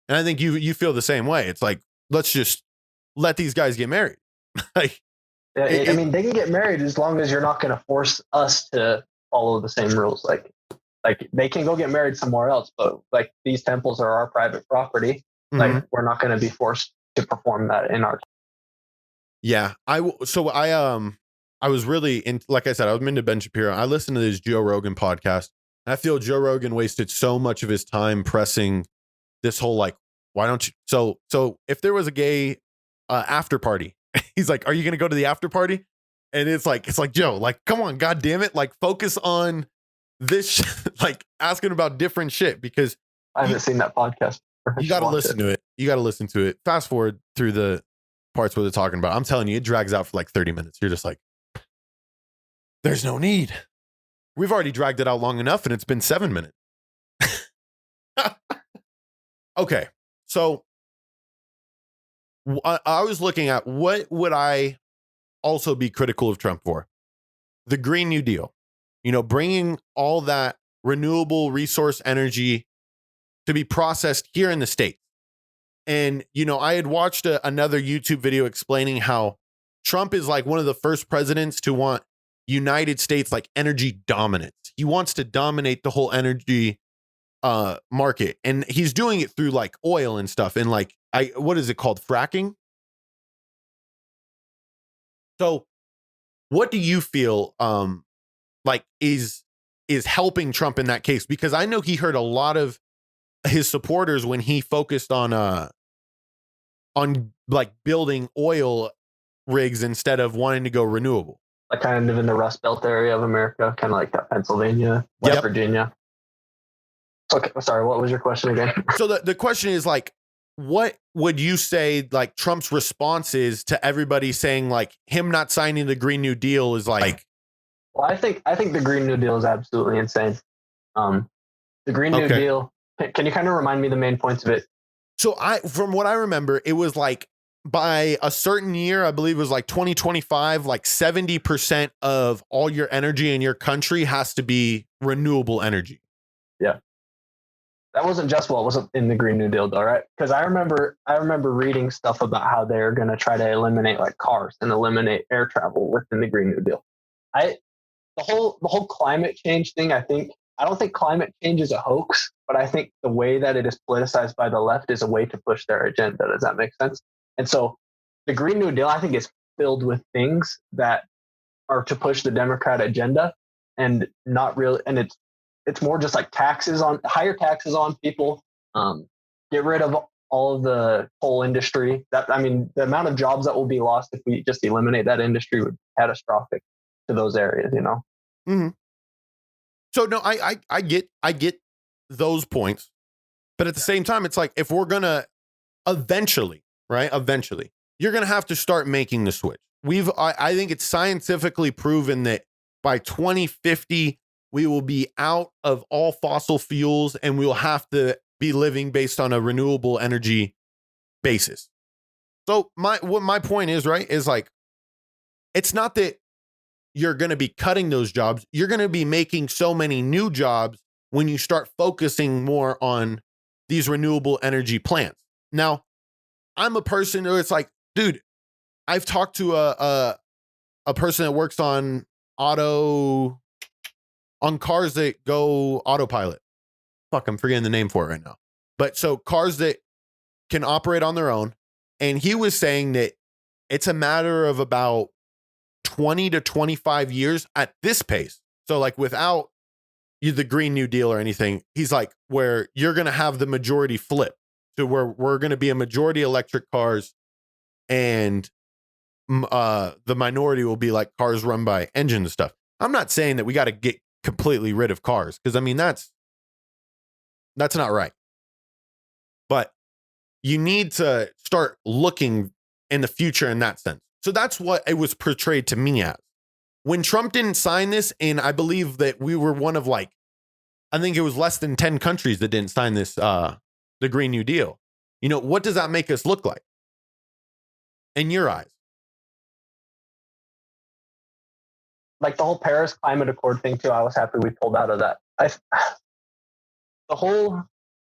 And I think you feel the same way. It's like, let's just let these guys get married. like Yeah, I it, mean, they can get married as long as you're not going to force us to follow the same rules. Like they can go get married somewhere else, but like these temples are our private property. Mhm. Like we're not going to be forced to perform that in our. Yeah. I was really in, like I said, I was into Ben Shapiro. I listened to this Joe Rogan podcast. I feel Joe Rogan wasted so much of his time pressing this whole like, why don't you? So if there was a gay after party, he's like, are you going to go to the after party? And it's like Joe, like, come on, God damn it, like focus on this, like asking about different shit because I haven't seen that podcast. you got to listen to it. You got to listen to it. Fast forward through the parts where they're talking about. I'm telling you, it drags out for like 30 minutes. You're just like, there's no need. We've already dragged it out long enough, and it's been 7 minutes. Okay, so I was looking at what would I also be critical of Trump for? The Green New Deal, bringing all that renewable resource energy to be processed here in the States. And, I had watched another YouTube video explaining how Trump is like one of the first presidents to want United States like energy dominance. He wants to dominate the whole energy market. And he's doing it through like oil and stuff. And like, what is it called? Fracking. So what do you feel like is helping Trump in that case? Because I know he hurt a lot of his supporters when he focused on like building oil rigs instead of wanting to go renewable. Like kind of in the Rust Belt area of America, kind of like Pennsylvania, West Virginia. Okay, sorry, what was your question again? So the question is like, what would you say like Trump's response is to everybody saying like him not signing the Green New Deal is like? Well, I think the Green New Deal is absolutely insane. The Green New Deal. Can you kind of remind me the main points of it? So from what I remember, it was like by a certain year, I believe it was like 2025, like 70% of all your energy in your country has to be renewable energy. Yeah. That wasn't just what was in the Green New Deal, though, right? Because I remember reading stuff about how they're going to try to eliminate like cars and eliminate air travel within the Green New Deal. The whole climate change thing. I don't think climate change is a hoax, but I think the way that it is politicized by the left is a way to push their agenda. Does that make sense? And so the Green New Deal, I think, is filled with things that are to push the Democrat agenda, and not really. And it's more just like higher taxes on people, get rid of all of the coal industry. The amount of jobs that will be lost if we just eliminate that industry would be catastrophic to those areas, Mm-hmm. So no, I get those points, but at the same time, it's like if we're gonna eventually, you're gonna have to start making the switch. I think it's scientifically proven that by 2050 we will be out of all fossil fuels and we will have to be living based on a renewable energy basis. So my point is, right, is like, it's not that you're going to be cutting those jobs. You're going to be making so many new jobs when you start focusing more on these renewable energy plants. Now, I'm a person who it's like, dude, I've talked to a person that works on cars that go autopilot. Fuck, I'm forgetting the name for it right now. But so cars that can operate on their own. And he was saying that it's a matter of about 20 to 25 years at this pace. So like without the Green New Deal or anything, he's like, where you're going to have the majority flip to where we're going to be a majority electric cars and the minority will be like cars run by engines and stuff. I'm not saying that we got to get completely rid of cars, because I mean that's not right. But you need to start looking in the future in that sense. So that's what it was portrayed to me as. When Trump didn't sign this, and I believe that we were one of like, I think it was less than 10 countries that didn't sign this, the Green New Deal. You know, what does that make us look like in your eyes? Like the whole Paris Climate Accord thing too, I was happy we pulled out of that. The whole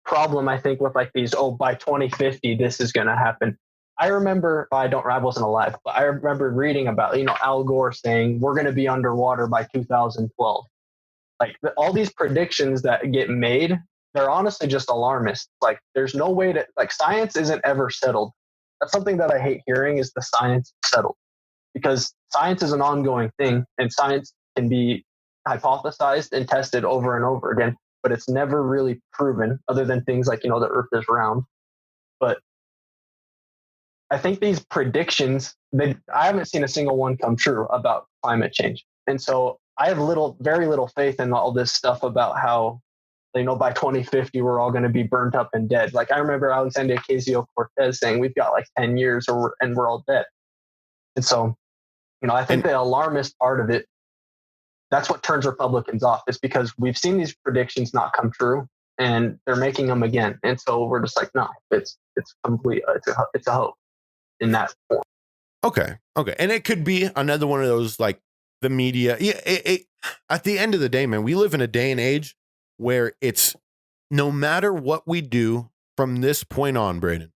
problem, I think, with like these, by 2050, this is going to happen. I remember, I wasn't alive, but I remember reading about, Al Gore saying we're going to be underwater by 2012. Like all these predictions that get made, they're honestly just alarmist. Like there's no way to, like, science isn't ever settled. That's something that I hate hearing, is the science settled, because science is an ongoing thing, and science can be hypothesized and tested over and over again, but it's never really proven, other than things like, the earth is round. But I think these predictions, I haven't seen a single one come true about climate change. And so I have very little faith in all this stuff about how, by 2050, we're all going to be burnt up and dead. Like I remember Alexandria Ocasio-Cortez saying we've got like 10 years and we're all dead. And so, I think the alarmist part of it, that's what turns Republicans off, is because we've seen these predictions not come true and they're making them again. And so we're just like, no, it's complete. It's a hope in that form. Okay. And it could be another one of those, like the media. Yeah. At the end of the day, man, we live in a day and age where it's, no matter what we do from this point on, Braydon,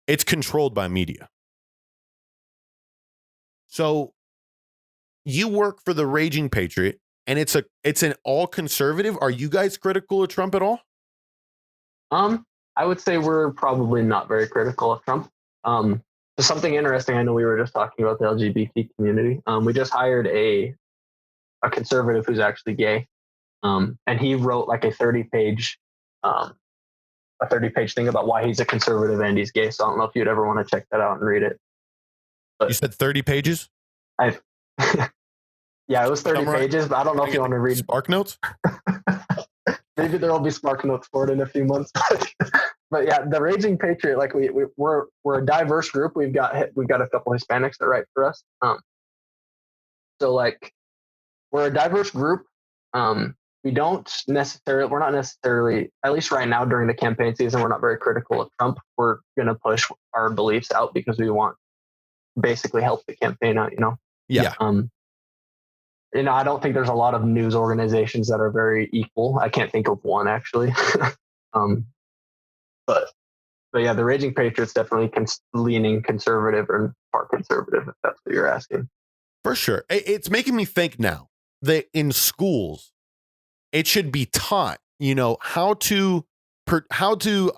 it's controlled by media. So you work for the Raging Patriot, and it's an all conservative. Are you guys critical of Trump at all? I would say we're probably not very critical of Trump. There's something interesting. I know we were just talking about the LGBT community. We just hired a conservative who's actually gay, and he wrote like a 30-page thing about why he's a conservative and he's gay. So I don't know if you'd ever want to check that out and read it. But you said 30 pages? Yeah, it was 30 pages, but I don't know if you want to read Spark Notes. Maybe there will be Spark Notes for it in a few months. But yeah, the Raging Patriot, like we're a diverse group. We've got a couple Hispanics that write for us. So like we're a diverse group. We're not necessarily, at least right now during the campaign season, we're not very critical of Trump. We're going to push our beliefs out because we want basically help the campaign out, Yeah. I don't think there's a lot of news organizations that are very equal. I can't think of one actually. But yeah, the Raging Patriot's definitely leaning conservative, or part conservative, if that's what you're asking. For sure. It's making me think now that in schools, it should be taught, how to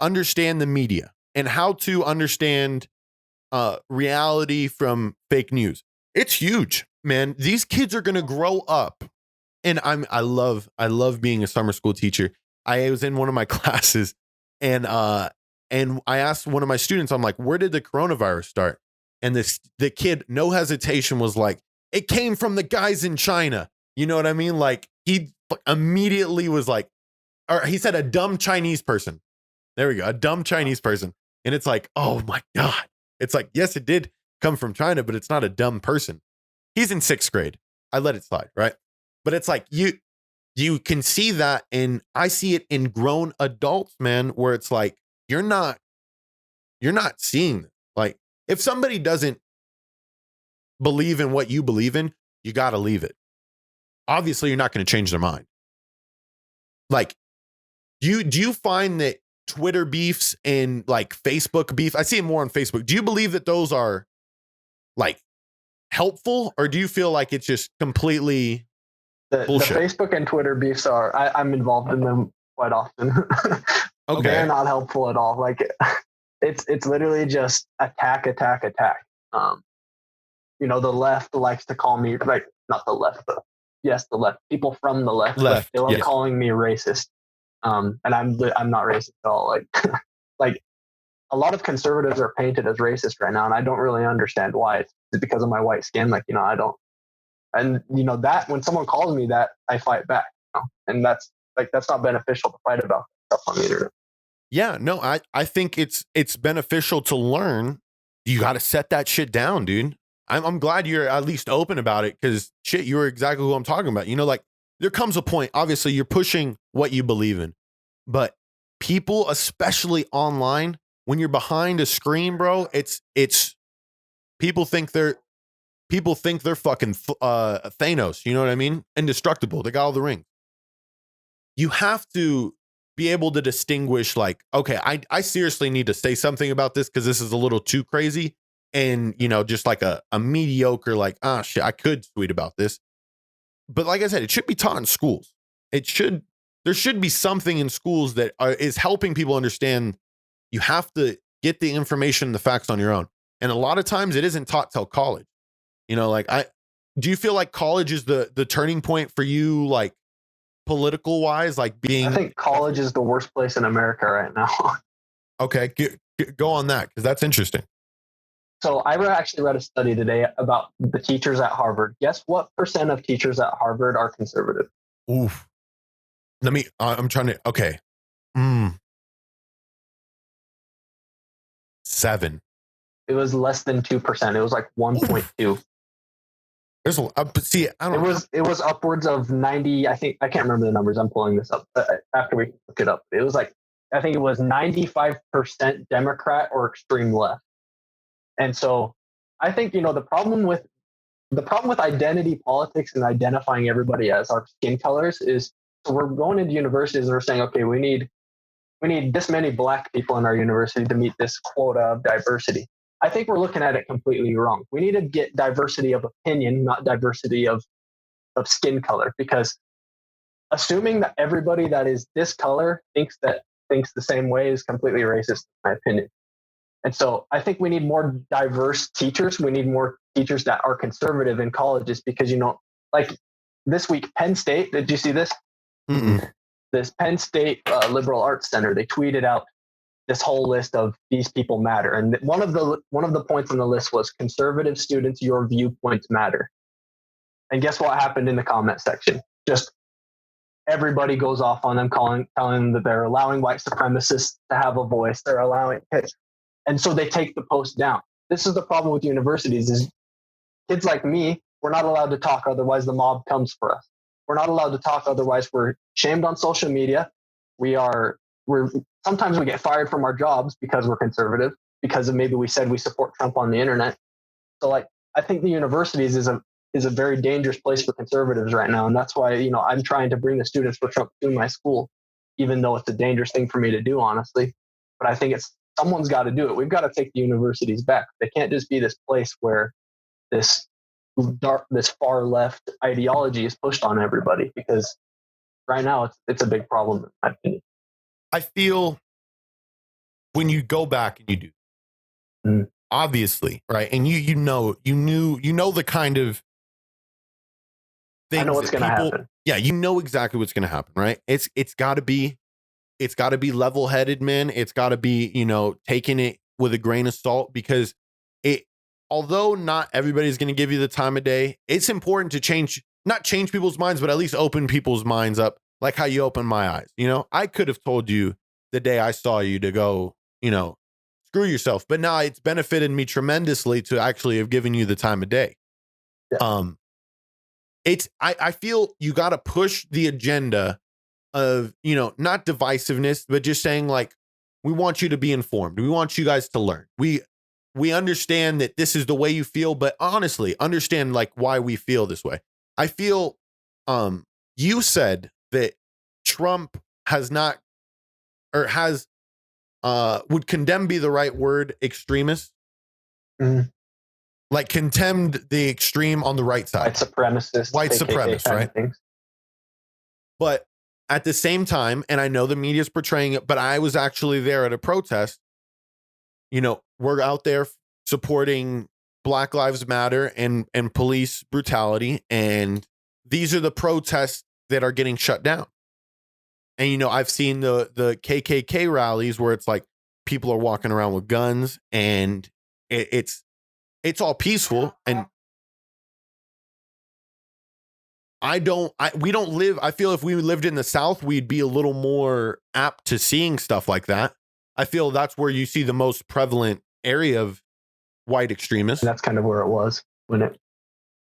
understand the media and how to understand reality from fake news. It's huge, man. These kids are going to grow up, and I love being a summer school teacher. I was in one of my classes, and I asked one of my students, I'm like, where did the coronavirus start? And the kid, no hesitation, was like, it came from the guys in China. You know what I mean? Like he immediately was like, or he said a dumb Chinese person. There we go. A dumb Chinese person. And it's like, oh my God. It's like, yes, it did come from China, but it's not a dumb person. He's in 6th grade. I let it slide, right? But it's like you can see that, and I see it in grown adults, man, where it's like you're not seeing this. Like if somebody doesn't believe in what you believe in, you got to leave it. Obviously, you're not going to change their mind. Like, do you find that Twitter beefs and like Facebook beef, I see it more on Facebook, do you believe that those are like helpful, or do you feel like it's just completely bullshit? The Facebook and Twitter beefs I'm involved in them quite often. Okay. They're not helpful at all. Like it's literally just attack. The left likes to call me, like, not the left, but yes, the left. People from the left. They love calling me racist. And I'm not racist at all. Like a lot of conservatives are painted as racist right now, and I don't really understand why. It's because of my white skin. Like, I don't, and that when someone calls me that, I fight back, and that's not beneficial to fight about stuff on the internet. Yeah, no, I think it's beneficial to learn. You got to set that shit down, dude. I'm glad you're at least open about it, because shit, you were exactly who I'm talking about. Like, there comes a point, obviously you're pushing what you believe in, but people, especially online, when you're behind a screen, bro, it's people think they're fucking Thanos, you know what I mean? Indestructible. They got all the rings. You have to be able to distinguish, like, okay, I seriously need to say something about this because this is a little too crazy. And, just like a mediocre, like, shit, I could tweet about this. But like I said, it should be taught in schools. There should be something in schools that is helping people understand you have to get the information and the facts on your own. And a lot of times it isn't taught till college. Do you feel like college is the turning point for you, like, political wise, like being? I think college is the worst place in America right now. Okay, go on that, because that's interesting. So I actually read a study today about the teachers at Harvard. Guess what % of teachers at Harvard are conservative? Oof. I'm trying to, okay. 7. It was less than 2%. It was like 1.2. There's see, I don't. It was upwards of 90. I think I can't remember the numbers. I'm pulling this up after we look it up. It was like, I think it was 95% Democrat or extreme left. And so I think the problem with identity politics and identifying everybody as our skin colors is, so we're going into universities and we're saying, okay, we need this many black people in our university to meet this quota of diversity. I think we're looking at it completely wrong. We need to get diversity of opinion, not diversity of skin color, because assuming that everybody that is this color thinks the same way is completely racist, in my opinion. And so I think we need more diverse teachers. We need more teachers that are conservative in colleges, because, like this week, Penn State, did you see this? Mm-mm. This Penn State Liberal Arts Center, they tweeted out this whole list of these people matter. And one of the points on the list was, conservative students, your viewpoints matter. And guess what happened in the comment section? Just everybody goes off on them, telling them that they're allowing white supremacists to have a voice. They're allowing it. And so they take the post down. This is the problem with universities, is kids like me, we're not allowed to talk, otherwise the mob comes for us. We're not allowed to talk, otherwise we're shamed on social media. Sometimes we get fired from our jobs because we're conservative, because of maybe we said we support Trump on the internet. So like, I think the universities is a very dangerous place for conservatives right now. And that's why, I'm trying to bring the students for Trump to my school, even though it's a dangerous thing for me to do, honestly. But I think someone's got to do it. We've got to take the universities back. They can't just be this place where this far left ideology is pushed on everybody, because right now it's a big problem, in my opinion. I feel when you go back and you do, obviously, right, and you know the kind of things, I know what's going to happen. Yeah, you know exactly what's going to happen, right? It's got to be level-headed, man. It's got to be, taking it with a grain of salt, because although not everybody's going to give you the time of day, it's important to not change people's minds, but at least open people's minds up, like how you opened my eyes. I could have told you the day I saw you to go, screw yourself, but now it's benefited me tremendously to actually have given you the time of day. Yeah. I feel you got to push the agenda of, not divisiveness, but just saying, like, we want you to be informed. We want you guys to learn. We understand that this is the way you feel, but honestly, understand, like, why we feel this way. I feel, you said that Trump has not, or has, would condemn be the right word, extremist. Mm-hmm. Like, contemned the extreme on the right side. White supremacist, right? But at the same time, and I know the media is portraying it, but I was actually there at a protest. We're out there supporting Black Lives Matter and police brutality. And these are the protests that are getting shut down. And, I've seen the KKK rallies where it's like, people are walking around with guns, and it's all peaceful. And we don't live. I feel if we lived in the South, we'd be a little more apt to seeing stuff like that. I feel that's where you see the most prevalent area of white extremists. And that's kind of where it was when it.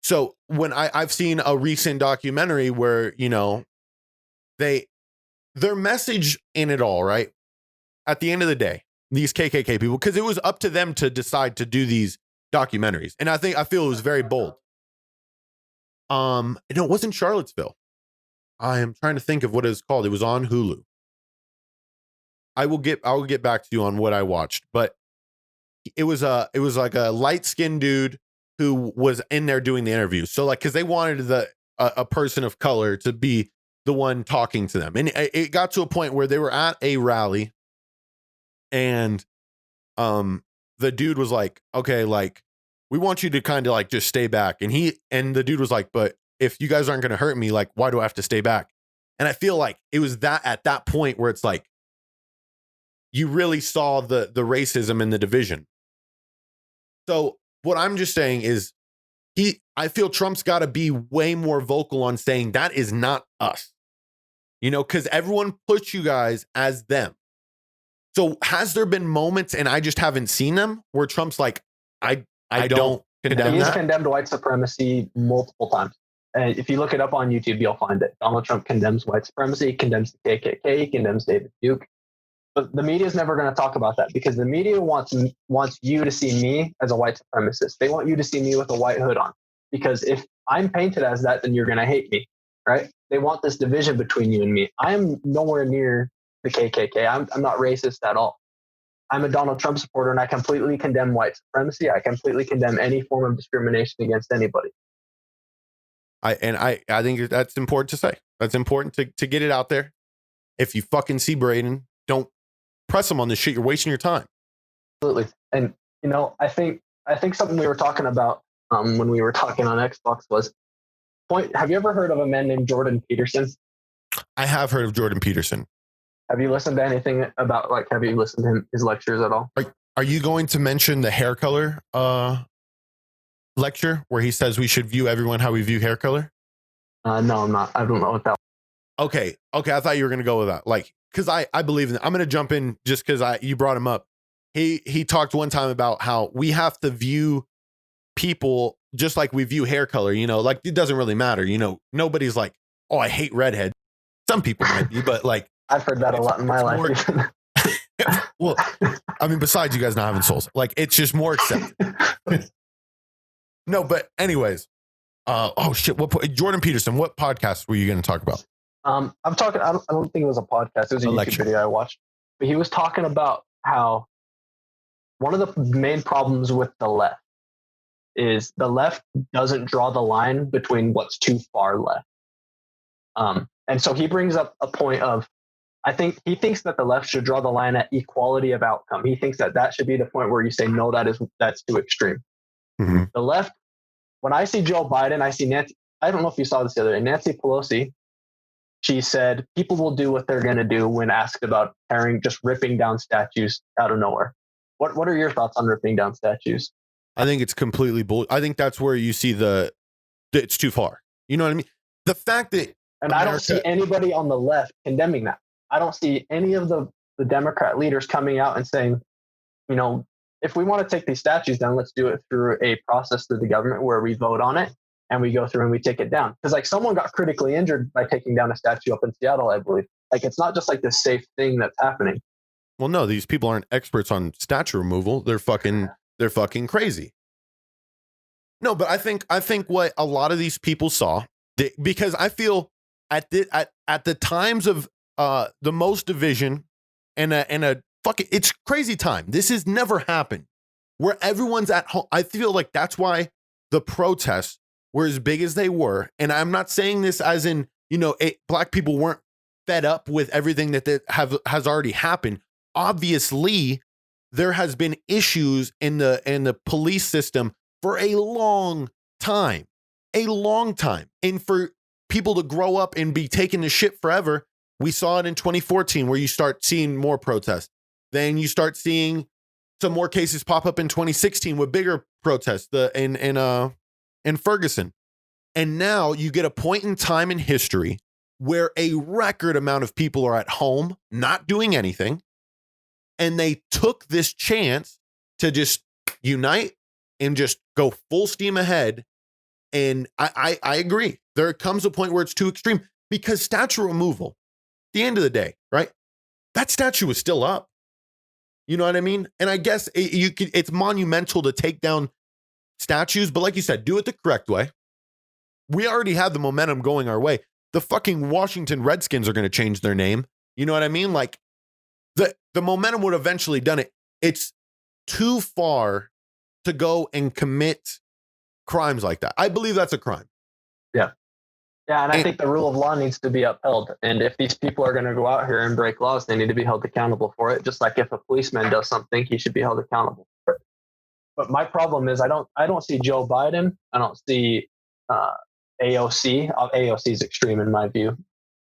So when I've seen a recent documentary where, you know, their message in it all, right? At the end of the day, these KKK people, because it was up to them to decide to do these documentaries. And I feel it was very bold. No, it wasn't Charlottesville. I am trying to think of what it was called. It was on Hulu. I will get back to you on what I watched, but it was like a light-skinned dude who was in there doing the interview. So like, cause they wanted a person of color to be the one talking to them. And it got to a point where they were at a rally, and the dude was like, okay, like, we want you to kind of like just stay back. And the dude was like, but if you guys aren't going to hurt me, like, why do I have to stay back? And I feel like it was at that point where it's like, you really saw the racism and the division. So what I'm just saying is I feel Trump's got to be way more vocal on saying that is not us, you know, because everyone puts you guys as them. So has there been moments, and I just haven't seen them, where Trump's like, I don't condemn He's that? condemned white supremacy multiple times. And if you look it up on YouTube, you'll find it. Donald Trump condemns white supremacy, condemns the KKK, condemns David Duke. But the media is never going to talk about that, because the media wants you to see me as a white supremacist. They want you to see me with a white hood on, because if I'm painted as that, then you're going to hate me, right? They want this division between you and me. I am nowhere near the KKK. I'm not racist at all. I'm a Donald Trump supporter, and I completely condemn white supremacy. I completely condemn any form of discrimination against anybody. I think that's important to say. That's important to get it out there. If you fucking see Braydon, don't press him on this shit. You're wasting your time. Absolutely. And, you know, I think something we were talking about when we were talking on Xbox was have you ever heard of a man named Braydon Peterson? I have heard of Braydon Peterson. Have you listened to anything about, like, have you listened to his lectures at all? Are you going to mention the hair color lecture where he says we should view everyone how we view hair color? No, I'm not. I don't know what that was. Okay. I thought you were going to go with that. Like, because I believe in it. I'm going to jump in just because you brought him up. He talked one time about how we have to view people just like we view hair color, you know, like it doesn't really matter. You know, nobody's like, oh, I hate redhead. Some people might be, but like, I've heard that a lot in my life. Well, I mean, besides you guys not having souls, like it's just more accepted. No, but anyways, oh shit, Braydon Peterson, what podcast were you going to talk about? I'm talking, I don't think it was a podcast. It was a YouTube video I watched, but he was talking about how one of the main problems with the left is the left doesn't draw the line between what's too far left. And so he brings up a point of, I think he thinks that the left should draw the line at equality of outcome. He thinks that should be the point where you say, no, that's too extreme. Mm-hmm. The left, when I see Joe Biden, I see Nancy, I don't know if you saw this the other day, Nancy Pelosi, she said, people will do what they're going to do when asked about just ripping down statues out of nowhere. What are your thoughts on ripping down statues? I think it's completely bull. I think that's where you see it's too far. You know what I mean? The fact that, and I don't see anybody on the left condemning that. I don't see any of the Democrat leaders coming out and saying, you know, if we want to take these statues down, let's do it through a process through the government where we vote on it and we go through and we take it down. Because like someone got critically injured by taking down a statue up in Seattle, I believe. Like it's not just like this safe thing that's happening. Well, no, these people aren't experts on statue removal. They're fucking crazy. No, but I think what a lot of these people saw, because I feel at the times of the most division and a fucking, it's crazy time. This has never happened where everyone's at home. I feel like that's why the protests were as big as they were. And I'm not saying this as in, you know, black people weren't fed up with everything that has already happened. Obviously, there has been issues in the police system for a long time, and for people to grow up and be taken to shit forever. We saw it in 2014 where you start seeing more protests. Then you start seeing some more cases pop up in 2016 with bigger protests in Ferguson. And now you get a point in time in history where a record amount of people are at home, not doing anything. And they took this chance to just unite and just go full steam ahead. And I agree. There comes a point where it's too extreme because statue removal, at the end of the day, right? That statue is still up. You know what I mean? And I guess it's monumental to take down statues, but like you said, do it the correct way. We already have the momentum going our way. The fucking Washington Redskins are going to change their name. You know what I mean? Like the momentum would eventually done it. It's too far to go and commit crimes like that. I believe that's a crime. Yeah. Yeah, and I think the rule of law needs to be upheld. And if these people are going to go out here and break laws, they need to be held accountable for it. Just like if a policeman does something, he should be held accountable for it. But my problem is I don't see Joe Biden. I don't see AOC. AOC is extreme in my view.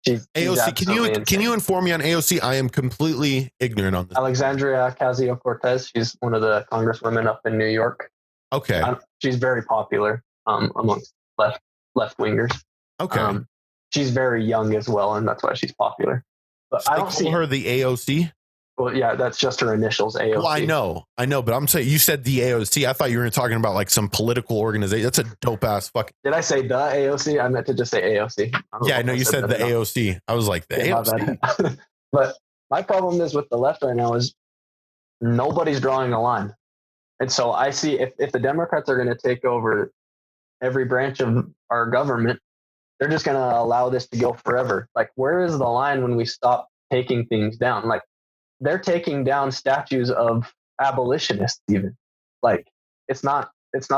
She's AOC, can you inform me on AOC? I am completely ignorant on this. Alexandria Ocasio-Cortez. She's one of the congresswomen up in New York. Okay. She's very popular amongst left wingers. Okay. She's very young as well, and that's why she's popular. But so I don't see her the AOC. Well, yeah, that's just her initials, AOC. Well, I know, but I'm saying you said the AOC. I thought you were talking about like some political organization. That's a dope ass fucking. Did I say the AOC? I meant to just say AOC. Yeah, no, you said the AOC. I was like the AOC. But my problem is with the left right now is nobody's drawing a line, and so I see if the Democrats are going to take over every branch of our government, they're just going to allow this to go forever. Like, where is the line when we stop taking things down? Like, they're taking down statues of abolitionists even. Like, it's not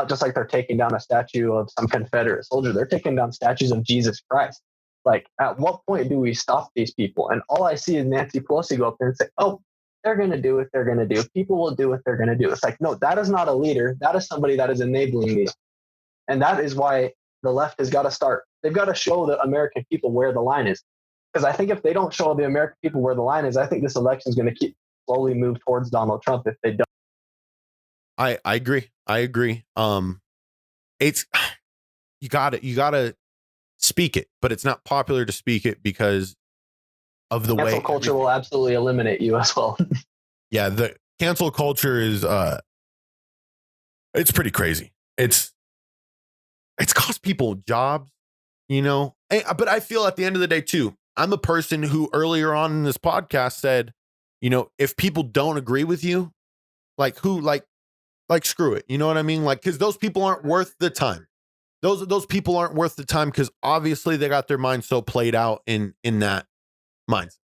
just like they're taking down a statue of some Confederate soldier. They're taking down statues of Jesus Christ. Like, at what point do we stop these people? And all I see is Nancy Pelosi go up there and say, oh, they're going to do what they're going to do. People will do what they're going to do. It's like, no, that is not a leader. That is somebody that is enabling these. And that is why the left has got to start. They've got to show the American people where the line is. Because I think if they don't show the American people where the line is, I think this election is going to keep slowly move towards Donald Trump if they don't. I agree. It's you gotta speak it, but it's not popular to speak it because of the cancel way culture will absolutely eliminate you as well. Yeah, the cancel culture is it's pretty crazy. It's cost people jobs, you know. But I feel at the end of the day too, I'm a person who earlier on in this podcast said, you know, if people don't agree with you, like screw it. You know what I mean? Like, because those people aren't worth the time. Those people aren't worth the time because obviously they got their mind so played out in that mindset.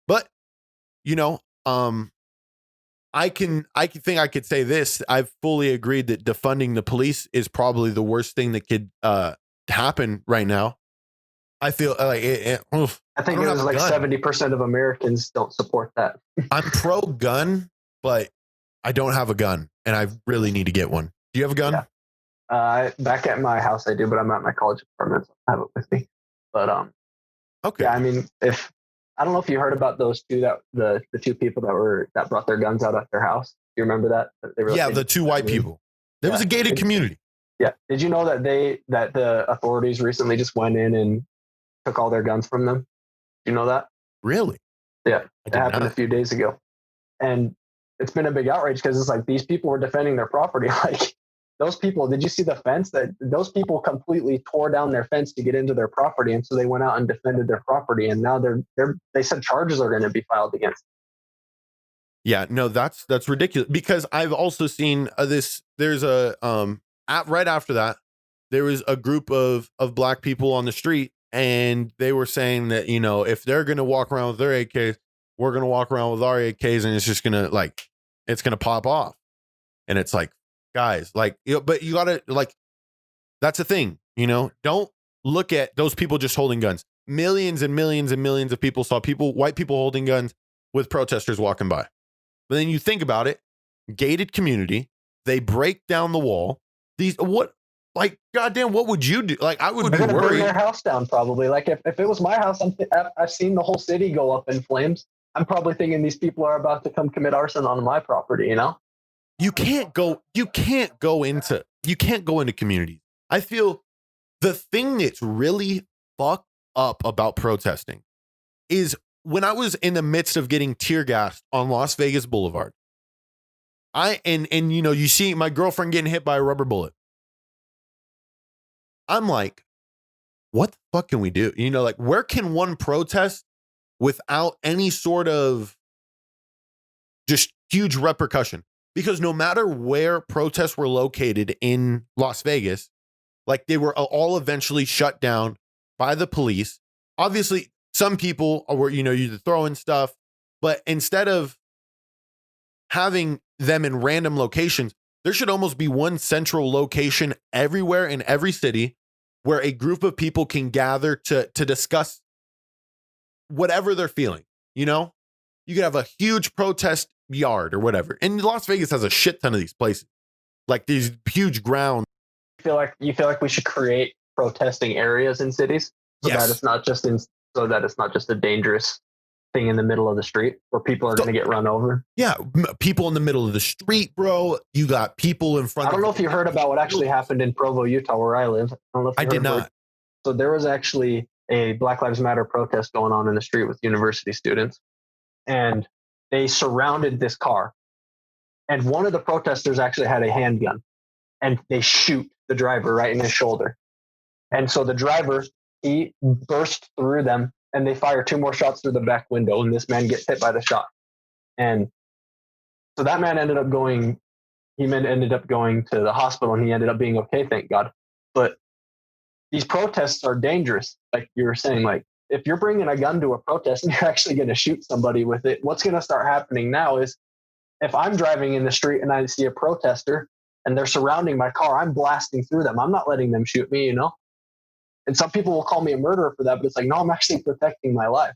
But, you know, I can think I could say this. I've fully agreed that defunding the police is probably the worst thing that could happen right now. I feel like I think it was like 70% of Americans don't support that. I'm pro gun, but I don't have a gun, and I really need to get one. Do you have a gun? Yeah. Back at my house, I do, but I'm at my college apartment, so I have it with me. But okay. Yeah, I mean, I don't know if you heard about those two the two people that brought their guns out at their house. Do you remember that? The two white people. There was a gated community. Yeah. Did you know that the authorities recently just went in and took all their guns from them? Do you know that? Really? Yeah. It happened a few days ago. And it's been a big outrage because it's like these people were defending their property. Like those people, did you see the fence? That those people completely tore down their fence to get into their property. And so they went out and defended their property. And now they said charges are going to be filed against them. Yeah, no, that's ridiculous because I've also seen this. There's a right after that, there was a group of black people on the street, and they were saying that, you know, if they're going to walk around with their AKs, we're going to walk around with our AKs, and it's just going to it's going to pop off. And it's like, guys, like, you know, but you got to that's the thing, you know, don't look at those people just holding guns. Millions and millions and millions of people saw white people holding guns with protesters walking by. But then you think about it, gated community, they break down the wall. Goddamn, what would you do? Like, I would be worried. Burn their house down probably. Like if it was my house, I've seen the whole city go up in flames. I'm probably thinking these people are about to come commit arson on my property, you know? You can't go into communities. I feel the thing that's really fucked up about protesting is when I was in the midst of getting tear gassed on Las Vegas Boulevard. You see my girlfriend getting hit by a rubber bullet. I'm like, what the fuck can we do? Like, where can one protest without any sort of just huge repercussion? Because no matter where protests were located in Las Vegas, like they were all eventually shut down by the police. Obviously, some people were, you're throwing stuff, but instead of having them in random locations, there should almost be one central location everywhere in every city where a group of people can gather to discuss whatever they're feeling. You could have a huge protest yard or whatever. And Las Vegas has a shit ton of these places, like these huge grounds. You feel like we should create protesting areas in cities that it's not just a dangerous thing in the middle of the street where people are going to get run over. Yeah, people in the middle of the street, bro. You got people in front. I don't know if you heard about what actually happened in Provo, Utah, where I live. I don't know if you I did not. So there was actually a Black Lives Matter protest going on in the street with university students, and they surrounded this car. And one of the protesters actually had a handgun, and they shoot the driver right in his shoulder. And so the driver, he burst through them, and they fire 2 more shots through the back window, and this man gets hit by the shot. And so that man ended up going to the hospital, and he ended up being okay, thank God. But these protests are dangerous. Like you were saying, like if you're bringing a gun to a protest and you're actually going to shoot somebody with it, what's going to start happening now is if I'm driving in the street and I see a protester and they're surrounding my car, I'm blasting through them. I'm not letting them shoot me, And some people will call me a murderer for that, but it's like, no, I'm actually protecting my life.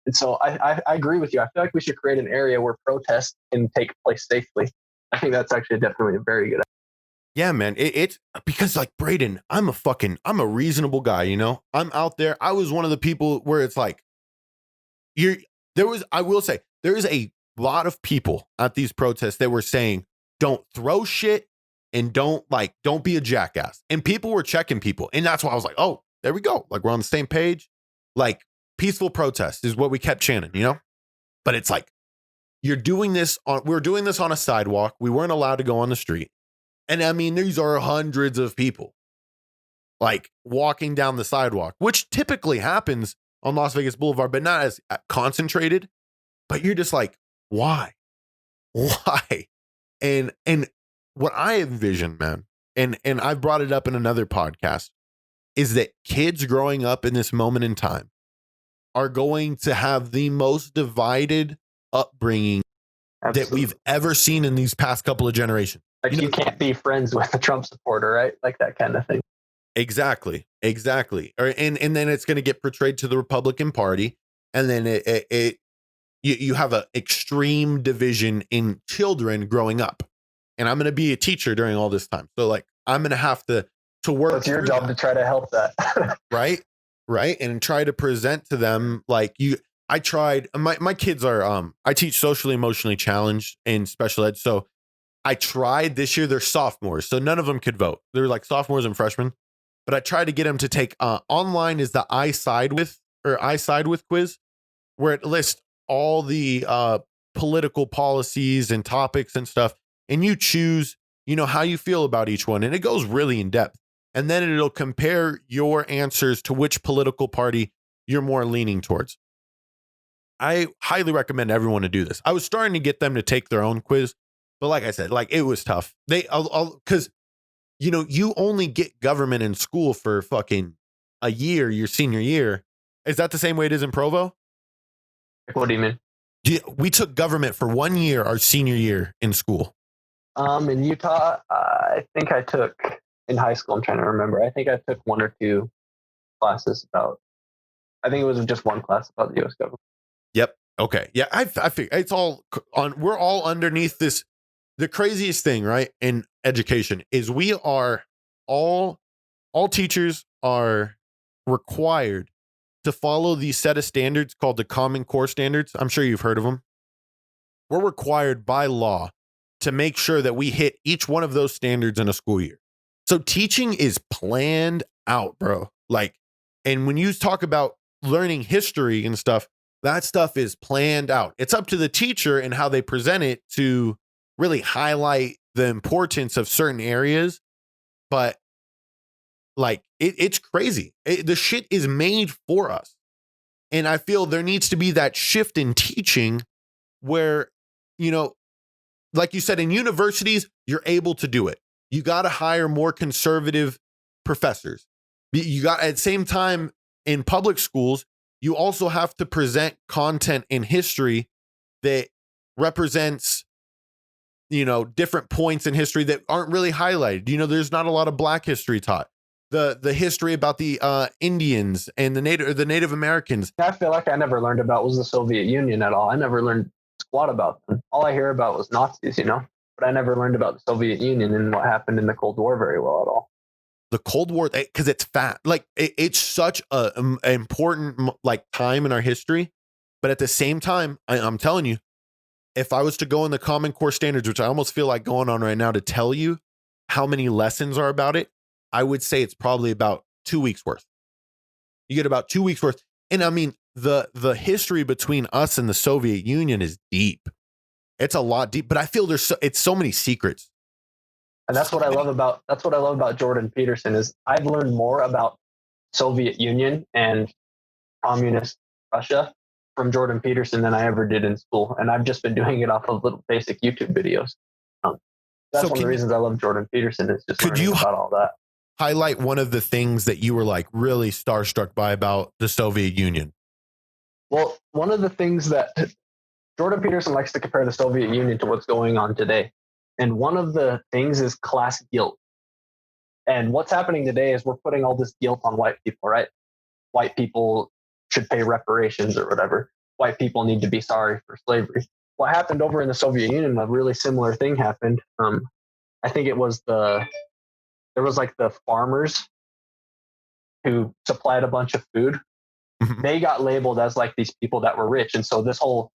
And so I agree with you. I feel like we should create an area where protests can take place safely. I think that's actually definitely a very good idea. Yeah, man. It's because like Braydon, I'm a reasonable guy, I'm out there. I was one of the people where it's like, I will say, there is a lot of people at these protests that were saying, don't throw shit and don't be a jackass. And people were checking people. And that's why I was like, oh, there we go. Like we're on the same page. Like peaceful protest is what we kept chanting, But it's like, we're doing this on a sidewalk. We weren't allowed to go on the street. And I mean, these are hundreds of people like walking down the sidewalk, which typically happens on Las Vegas Boulevard, but not as concentrated. But you're just like, why? Why? And what I envision, man, and I've brought it up in another podcast, is that kids growing up in this moment in time are going to have the most divided upbringing that we've ever seen in these past couple of generations. Like you can't be friends with a Trump supporter, right? Like that kind of thing. Exactly. And then it's going to get portrayed to the Republican Party, and then you have an extreme division in children growing up. And I'm going to be a teacher during all this time, so like I'm going to have to work. It's your job to try to help that, right, and try to present to them like you. I tried. My kids are. I teach socially emotionally challenged in special ed, so I tried this year. They're sophomores, so none of them could vote. They're like sophomores and freshmen. But I tried to get them to take online is the I side with quiz, where it lists all the political policies and topics and stuff, and you choose, how you feel about each one, and it goes really in depth. And then it'll compare your answers to which political party you're more leaning towards. I highly recommend everyone to do this. I was starting to get them to take their own quiz, but like I said, like it was tough. Because you only get government in school for fucking a year, your senior year. Is that the same way it is in Provo? What do you mean? We took government for 1 year, our senior year in school. In Utah, I think I took in high school. I'm trying to remember. I think I took 1 or 2 classes I think it was just 1 class about the U.S. government. Yep. Okay. Yeah. I figure it's all on. We're all underneath this. The craziest thing, right, in education is we are all teachers are required to follow these set of standards called the Common Core standards. I'm sure you've heard of them. We're required by law to make sure that we hit each one of those standards in a school year. So teaching is planned out, bro. Like, and when you talk about learning history and stuff, that stuff is planned out. It's up to the teacher and how they present it to really highlight the importance of certain areas. But like, it's crazy. The shit is made for us. And I feel there needs to be that shift in teaching where, you know, like you said, in universities, you're able to do it. You got to hire more conservative professors. You got, at the same time, in public schools, you also have to present content in history that represents, you know, different points in history that aren't really highlighted. You know, there's not a lot of Black history taught. The history about the Indians and the Native Americans. I feel like I never learned about was the Soviet Union at all. I never learned squat about them. All I hear about was Nazis, you know, but I never learned about the Soviet Union and what happened in the Cold War very well at all. The Cold War, because it's fat. Like it's such a important like time in our history, but at the same time, I'm telling you, if I was to go in the Common Core standards, which I almost feel like going on right now to tell you how many lessons are about it, I would say it's probably about 2 weeks worth. You get about 2 weeks worth. And I mean, the history between us and the Soviet Union is deep. It's a lot deep, but I feel it's so many secrets. And that's what I love about Jordan Peterson is I've learned more about Soviet Union and communist Russia from Jordan Peterson than I ever did in school. And I've just been doing it off of little basic YouTube videos. That's one of the reasons I love Jordan Peterson is just learning about all that. Highlight one of the things that you were like really starstruck by about the Soviet Union? Well, one of the things that Jordan Peterson likes to compare the Soviet Union to what's going on today. And one of the things is class guilt. And what's happening today is we're putting all this guilt on white people, right? White people should pay reparations or whatever. White people need to be sorry for slavery. What happened over in the Soviet Union, a really similar thing happened. I think it was there was like the farmers who supplied a bunch of food. They got labeled as like these people that were rich. And so this whole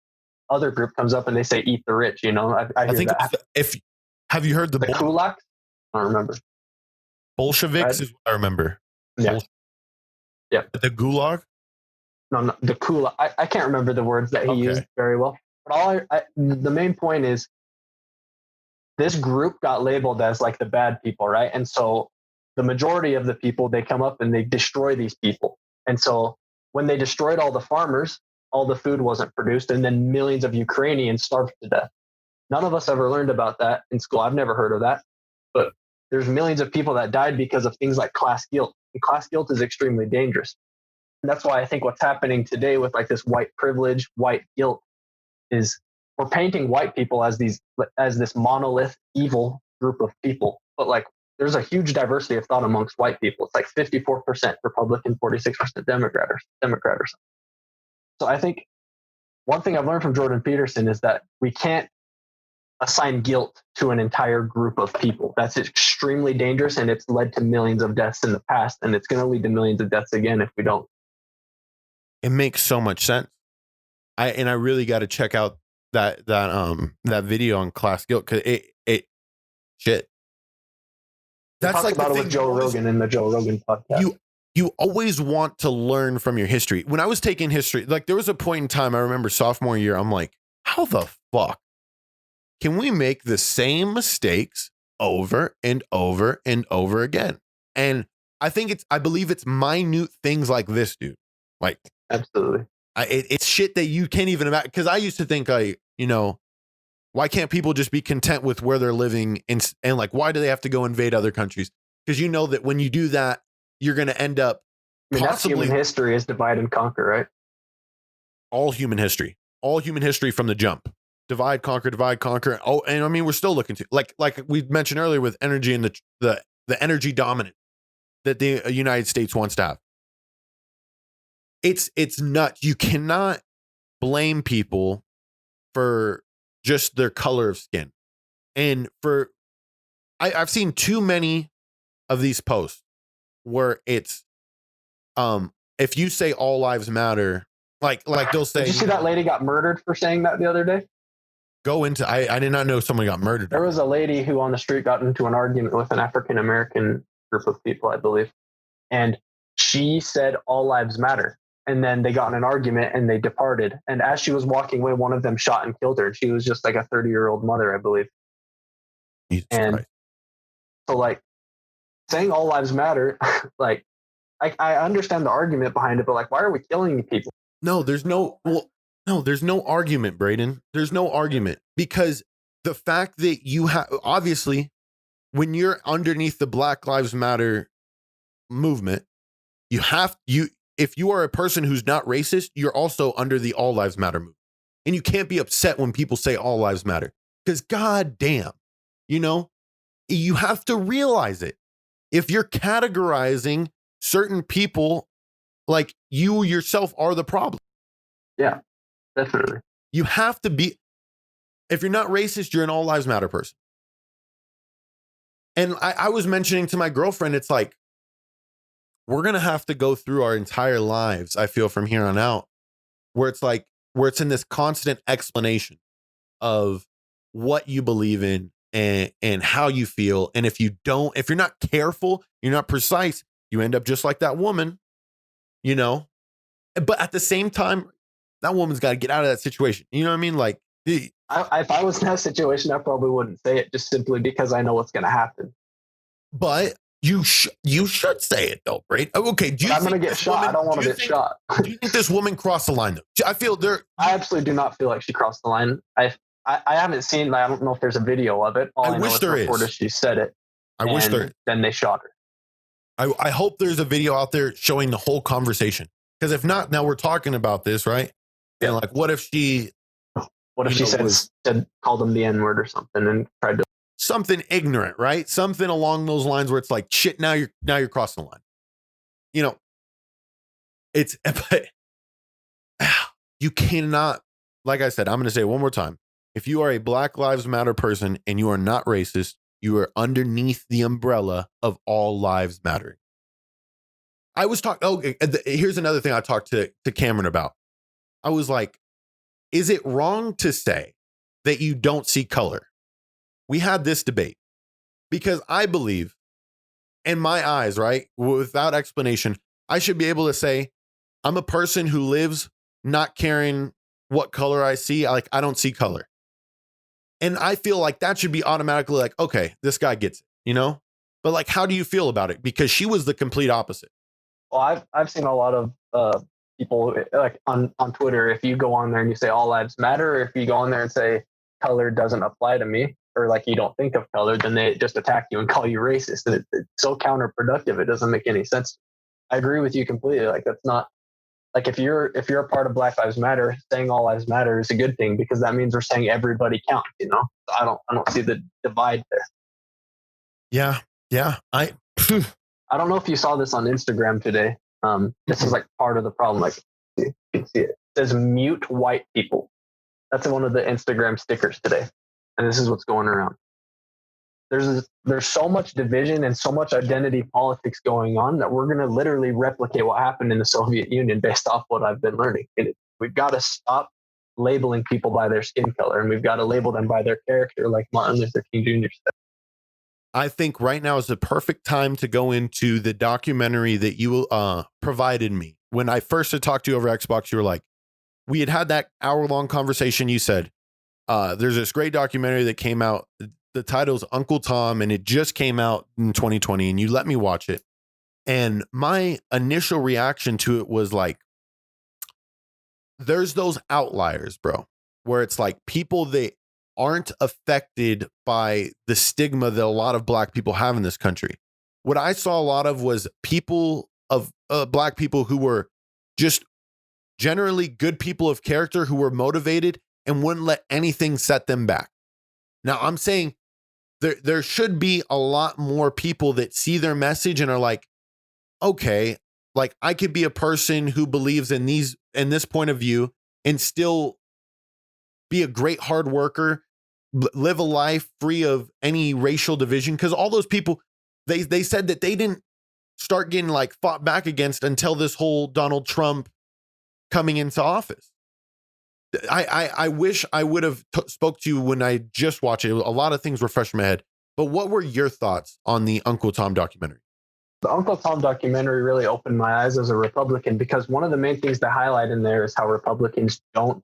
other group comes up and they say, eat the rich, you know, I hear think that. Have you heard the kulaks? I don't remember. Bolsheviks is what I remember. Yeah. Yeah. The gulag? No, the kulak. I can't remember the words that he used very well. But the main point is this group got labeled as like the bad people, right? And so the majority of the people, they come up and they destroy these people. And so when they destroyed all the farmers, all the food wasn't produced, and then millions of Ukrainians starved to death. None of us ever learned about that in school. I've never heard of that. But there's millions of people that died because of things like class guilt. And class guilt is extremely dangerous. And that's why I think what's happening today with like this white privilege, white guilt, is we're painting white people as this monolith, evil group of people. But like there's a huge diversity of thought amongst white people. It's like 54% Republican, 46% Democrat or something. So I think one thing I've learned from Jordan Peterson is that we can't assign guilt to an entire group of people. That's extremely dangerous, and it's led to millions of deaths in the past, and it's going to lead to millions of deaths again if we don't. It makes so much sense. I really got to check out that video on class guilt because it shit. That's like about it with Joe Rogan in the Joe Rogan podcast. You always want to learn from your history. When I was taking history, like there was a point in time I remember sophomore year, I'm like, how the fuck can we make the same mistakes over and over and over again? And I believe it's minute things like this, dude. Like absolutely. It's shit that you can't even imagine. Because I used to think, like, you know, why can't people just be content with where they're living? And like, why do they have to go invade other countries? Because you know that when you do that, you're going to end up that's human history is divide and conquer, right? All human history from the jump. Divide, conquer. Oh, and I mean, we're still looking to like we mentioned earlier with energy and the energy dominance that the United States wants to have. It's nuts. You cannot blame people for just their color of skin. And I've seen too many of these posts where it's if you say all lives matter, like they'll say, did you see that lady got murdered for saying that the other day? Go into, I did not know someone got murdered. There was a lady who on the street got into an argument with an African-American group of people, I believe. And she said all lives matter. And then they got in an argument and they departed. And as she was walking away, one of them shot and killed her. She was just like a 30-year-old mother, I believe. Jesus and Christ. So like saying all lives matter, like I understand the argument behind it, but like, why are we killing people? No, there's no argument, Braydon. There's no argument, because the fact that you have, obviously, when you're underneath the Black Lives Matter movement, if you are a person who's not racist, you're also under the All Lives Matter movement. And you can't be upset when people say all lives matter, because God damn, you have to realize it. If you're categorizing certain people, like, you yourself are the problem. Yeah, definitely. You have to be, if you're not racist, you're an all lives matter person. And I was mentioning to my girlfriend, it's like, we're going to have to go through our entire lives, I feel, from here on out, where it's in this constant explanation of what you believe in and how you feel. And if you're not careful, you're not precise, you end up just like that woman, but at the same time, that woman's got to get out of that situation. You know what I mean? Like, if I was in that situation, I probably wouldn't say it, just simply because I know what's going to happen. But you should say it though, right? Okay. I'm going to get shot. I don't want to get shot. Do you think this woman crossed the line though? I absolutely do not feel like she crossed the line. I haven't seen, I don't know if there's a video of it. All I wish there is. She said it. I wish there is. Then they shot her. I hope there's a video out there showing the whole conversation. Because if not, now we're talking about this, right? Yeah. And like, what if she said called them the N-word or something and tried to something ignorant, right? Something along those lines where it's like, shit, now you're crossing the line. It's, but you cannot, like I said, I'm going to say it one more time. If you are a Black Lives Matter person and you are not racist, you are underneath the umbrella of all lives mattering. I was talking, here's another thing I talked to Cameron about. I was like, is it wrong to say that you don't see color? We had this debate because I believe, in my eyes, right, without explanation, I should be able to say, I'm a person who lives not caring what color I see. I don't see color. And I feel like that should be automatically like, okay, this guy gets it, But like, how do you feel about it? Because she was the complete opposite. Well, I've seen a lot of people like on Twitter. If you go on there and you say all lives matter, or if you go on there and say color doesn't apply to me, or like you don't think of color, then they just attack you and call you racist. And it's so counterproductive. It doesn't make any sense. I agree with you completely. Like, that's not, like, if you're a part of Black Lives Matter, saying all lives matter is a good thing, because that means we're saying everybody counts. I don't see the divide there. Yeah. I don't know if you saw this on Instagram today. This is like part of the problem. Like, you can see it. It says mute white people. That's one of the Instagram stickers today. And this is what's going around. There's so much division and so much identity politics going on that we're going to literally replicate what happened in the Soviet Union based off what I've been learning. We've got to stop labeling people by their skin color, and we've got to label them by their character, like Martin Luther King Jr. said. I think right now is the perfect time to go into the documentary that you provided me. When I first had talked to you over Xbox, you were like, we had that hour-long conversation. You said, there's this great documentary that came out. The title's Uncle Tom, and it just came out in 2020, and you let me watch it. And my initial reaction to it was like, there's those outliers, bro, where it's like people that aren't affected by the stigma that a lot of Black people have in this country. What I saw a lot of was people of Black people who were just generally good people of character, who were motivated and wouldn't let anything set them back. Now, I'm saying there should be a lot more people that see their message and are like, okay, like, I could be a person who believes in this point of view and still be a great hard worker, live a life free of any racial division. Because all those people, they said that they didn't start getting like fought back against until this whole Donald Trump coming into office. I wish I would have spoke to you when I just watched it. A lot of things were fresh in my head. But what were your thoughts on the Uncle Tom documentary? The Uncle Tom documentary really opened my eyes as a Republican, because one of the main things to highlight in there is how Republicans don't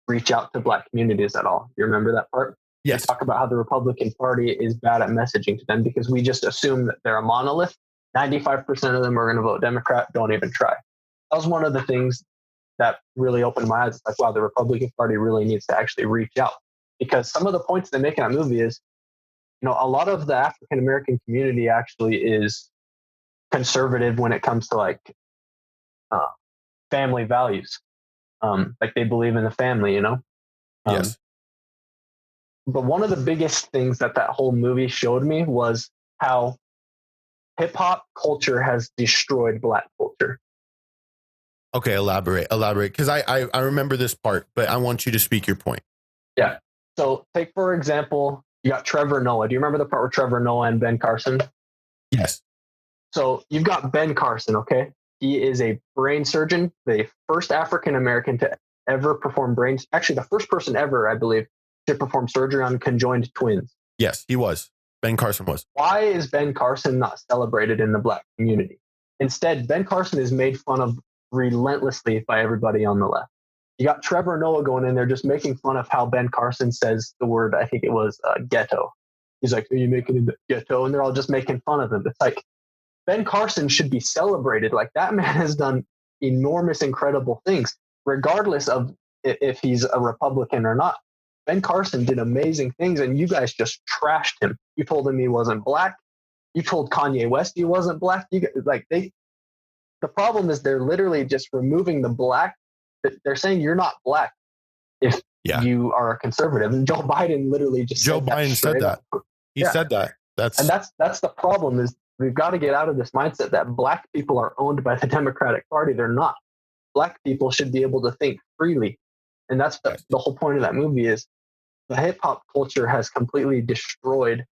reach out to Black communities at all. You remember that part? Yes. They talk about how the Republican Party is bad at messaging to them because we just assume that they're a monolith. 95% of them are going to vote Democrat. Don't even try. That was one of the things that really opened my eyes. It's like, wow, the Republican Party really needs to actually reach out, because some of the points they make in that movie is, a lot of the African American community actually is conservative when it comes to like family values. Like they believe in the family, Yes. But one of the biggest things that whole movie showed me was how hip hop culture has destroyed Black culture. Okay, elaborate. Because I remember this part, but I want you to speak your point. Yeah. So take, for example, you got Trevor Noah. Do you remember the part where Trevor Noah and Ben Carson? Yes. So you've got Ben Carson, okay? He is a brain surgeon, the first African American to ever perform brains. Actually, the first person ever, I believe, to perform surgery on conjoined twins. Yes, he was. Ben Carson was. Why is Ben Carson not celebrated in the Black community? Instead, Ben Carson is made fun of relentlessly by everybody on the left. You got Trevor Noah going in there just making fun of how Ben Carson says the word, I think it was ghetto. He's like, are you making it ghetto? And they're all just making fun of him. It's like, Ben Carson should be celebrated. Like, that man has done enormous, incredible things, regardless of if he's a Republican or not. Ben Carson did amazing things, and you guys just trashed him. You told him he wasn't Black. You told Kanye West he wasn't Black. The problem is they're literally just removing the Black. They're saying you're not Black if you are a conservative. And Joe Biden literally just Joe Biden said that. He said that. That's the problem, is we've got to get out of this mindset that Black people are owned by the Democratic Party. They're not. Black people should be able to think freely. And that's the whole point of that movie, is the hip hop culture has completely destroyed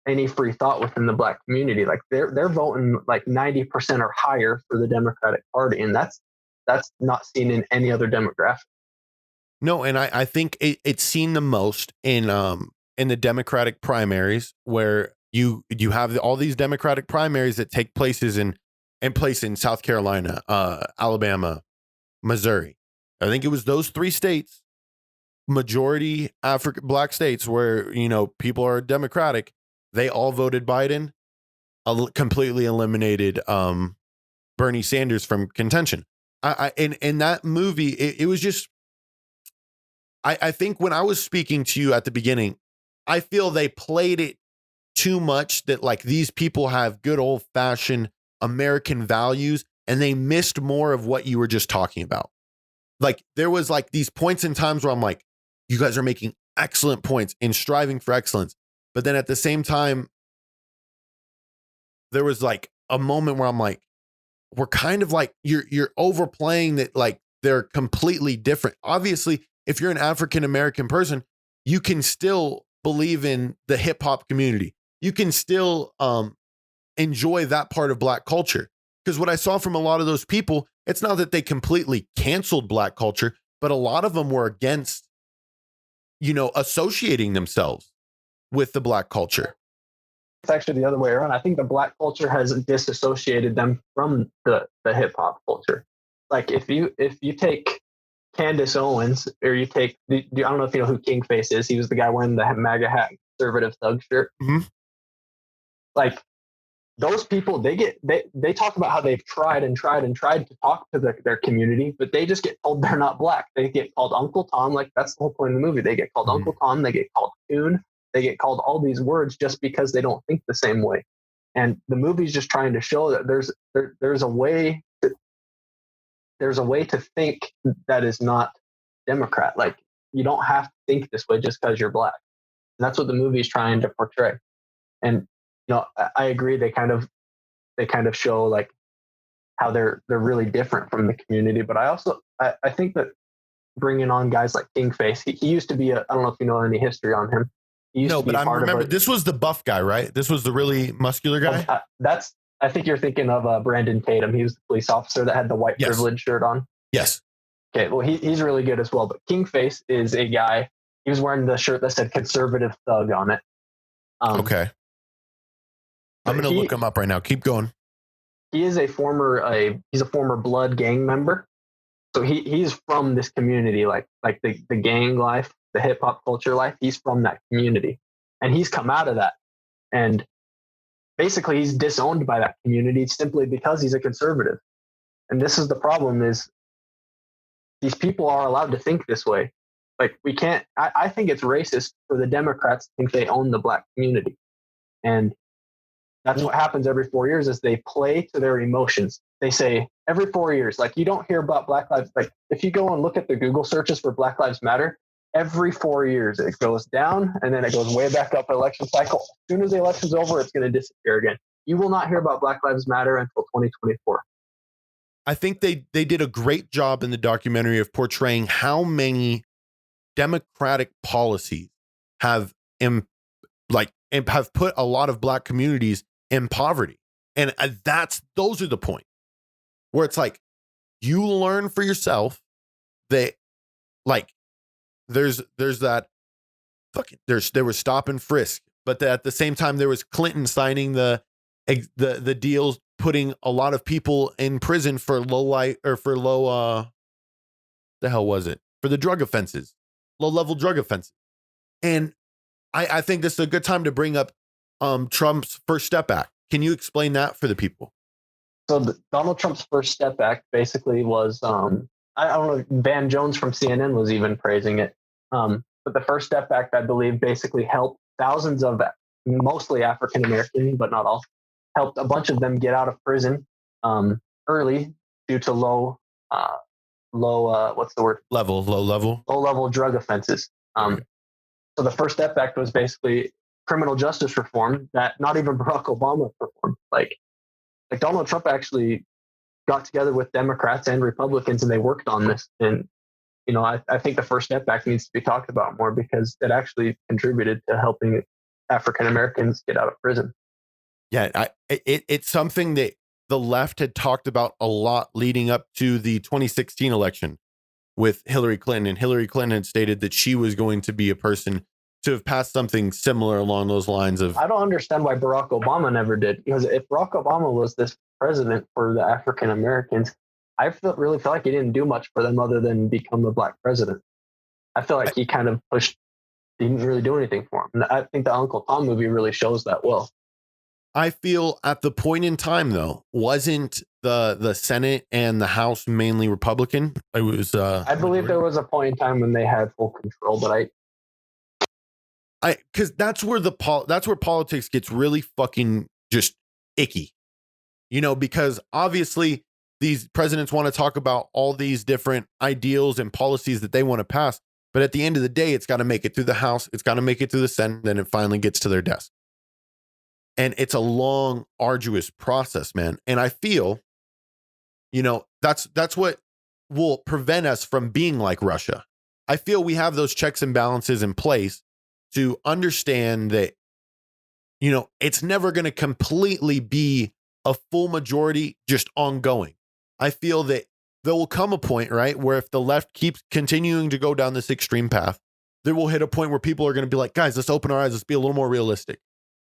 any free thought within the Black community. Like they're voting like 90% or higher for the Democratic Party. And that's not seen in any other demographic. No, and I think it's seen the most in the Democratic primaries, where you have all these Democratic primaries that take places in South Carolina, Alabama, Missouri. I think it was those 3 states, majority Black states, where people are Democratic. They all voted Biden, completely eliminated Bernie Sanders from contention. In that movie, it was just. I think when I was speaking to you at the beginning, I feel they played it too much, that like these people have good old fashioned American values, and they missed more of what you were just talking about. Like there was like these points in times where I'm like, you guys are making excellent points and striving for excellence. But then at the same time, there was like a moment where I'm like, we're kind of like, you're overplaying that. Like they're completely different. Obviously, if you're an African American person, you can still believe in the hip hop community. You can still enjoy that part of Black culture. Because what I saw from a lot of those people, it's not that they completely canceled Black culture, but a lot of them were against, associating themselves with the Black culture. It's actually the other way around. I think the Black culture has disassociated them from the hip hop culture. Like if you take Candace Owens, or you take, I don't know if you know who Kingface is. He was the guy wearing the MAGA hat, conservative thug shirt. Mm-hmm. Like those people, they talk about how they've tried to talk to their community, but they just get told they're not Black. They get called Uncle Tom. Like that's the whole point of the movie. They get called Uncle Tom. They get called Coon. They get called all these words just because they don't think the same way. And the movie's just trying to show that there's a way to think that is not Democrat. Like you don't have to think this way just because you're Black. And that's what the movie is trying to portray. And I agree. They kind of show like how they're really different from the community. But I think that bringing on guys like Kingface, he used to be I don't know if you know any history on him. No, but I remember this was the buff guy, right? This was the really muscular guy. That's I think you're thinking of Brandon Tatum. He was the police officer that had the white Yes. privilege shirt on. Yes. Okay, well, he's really good as well. But Kingface is a guy. He was wearing the shirt that said "conservative thug" on it. Okay. I'm going to look him up right now. Keep going. He is a former Blood gang member. So he's from this community, like the gang life, the hip hop culture life. He's from that community, and he's come out of that. And basically, he's disowned by that community simply because he's a conservative. And this is the problem: is these people are allowed to think this way. Like we can't. I think it's racist for the Democrats to think they own the black community, and that's what happens every 4 years is they play to their emotions. They say every 4 years, like you don't hear about Black Lives. Like if you go and look at the Google searches for Black Lives Matter, every 4 years it goes down and then it goes way back up election cycle. As soon as the election's over, it's going to disappear again. You will not hear about Black Lives Matter until 2024. I think they did a great job in the documentary of portraying how many Democratic policies have have put a lot of black communities in poverty. And those are the point where it's like, you learn for yourself that like, there was stop and frisk, but at the same time, there was Clinton signing the deals, putting a lot of people in prison for the hell was it? For the drug offenses, low level drug offenses. And I think this is a good time to bring up Trump's First Step Act. Can you explain that for the people? So Donald Trump's First Step Act basically was, I don't know, Van Jones from CNN was even praising it. But the First Step Act, I believe, basically helped thousands of mostly African American, but not all, helped a bunch of them get out of prison early due to low level drug offenses. So the First Step Act was basically criminal justice reform that not even Barack Obama performed. Like Donald Trump actually got together with Democrats and Republicans and they worked on this. And, you know, I think the First Step Act needs to be talked about more because it actually contributed to helping African Americans get out of prison. Yeah, it's something that the left had talked about a lot leading up to the 2016 election with Hillary Clinton. And Hillary Clinton had stated that she was going to be a person to have passed something similar along those lines of. I don't understand why Barack Obama never did, because if Barack Obama was this president for the African Americans, really feel like he didn't do much for them other than become the black president. I feel like he kind of he didn't really do anything for him. And I think the Uncle Tom movie really shows that well. I feel at the point in time, though, wasn't the Senate and the House mainly Republican? It was. I believe there was a point in time when they had full control, but because that's where politics gets really fucking just icky, you know, because obviously these presidents want to talk about all these different ideals and policies that they want to pass. But at the end of the day, it's got to make it through the House. It's got to make it through the Senate. Then it finally gets to their desk. And it's a long, arduous process, man. And I feel, you know, that's what will prevent us from being like Russia. I feel we have those checks and balances in place to understand that, you know, it's never going to completely be a full majority just ongoing. I feel that there will come a point, right, where if the left keeps continuing to go down this extreme path, there will hit a point where people are going to be like, guys, let's open our eyes. Let's be a little more realistic.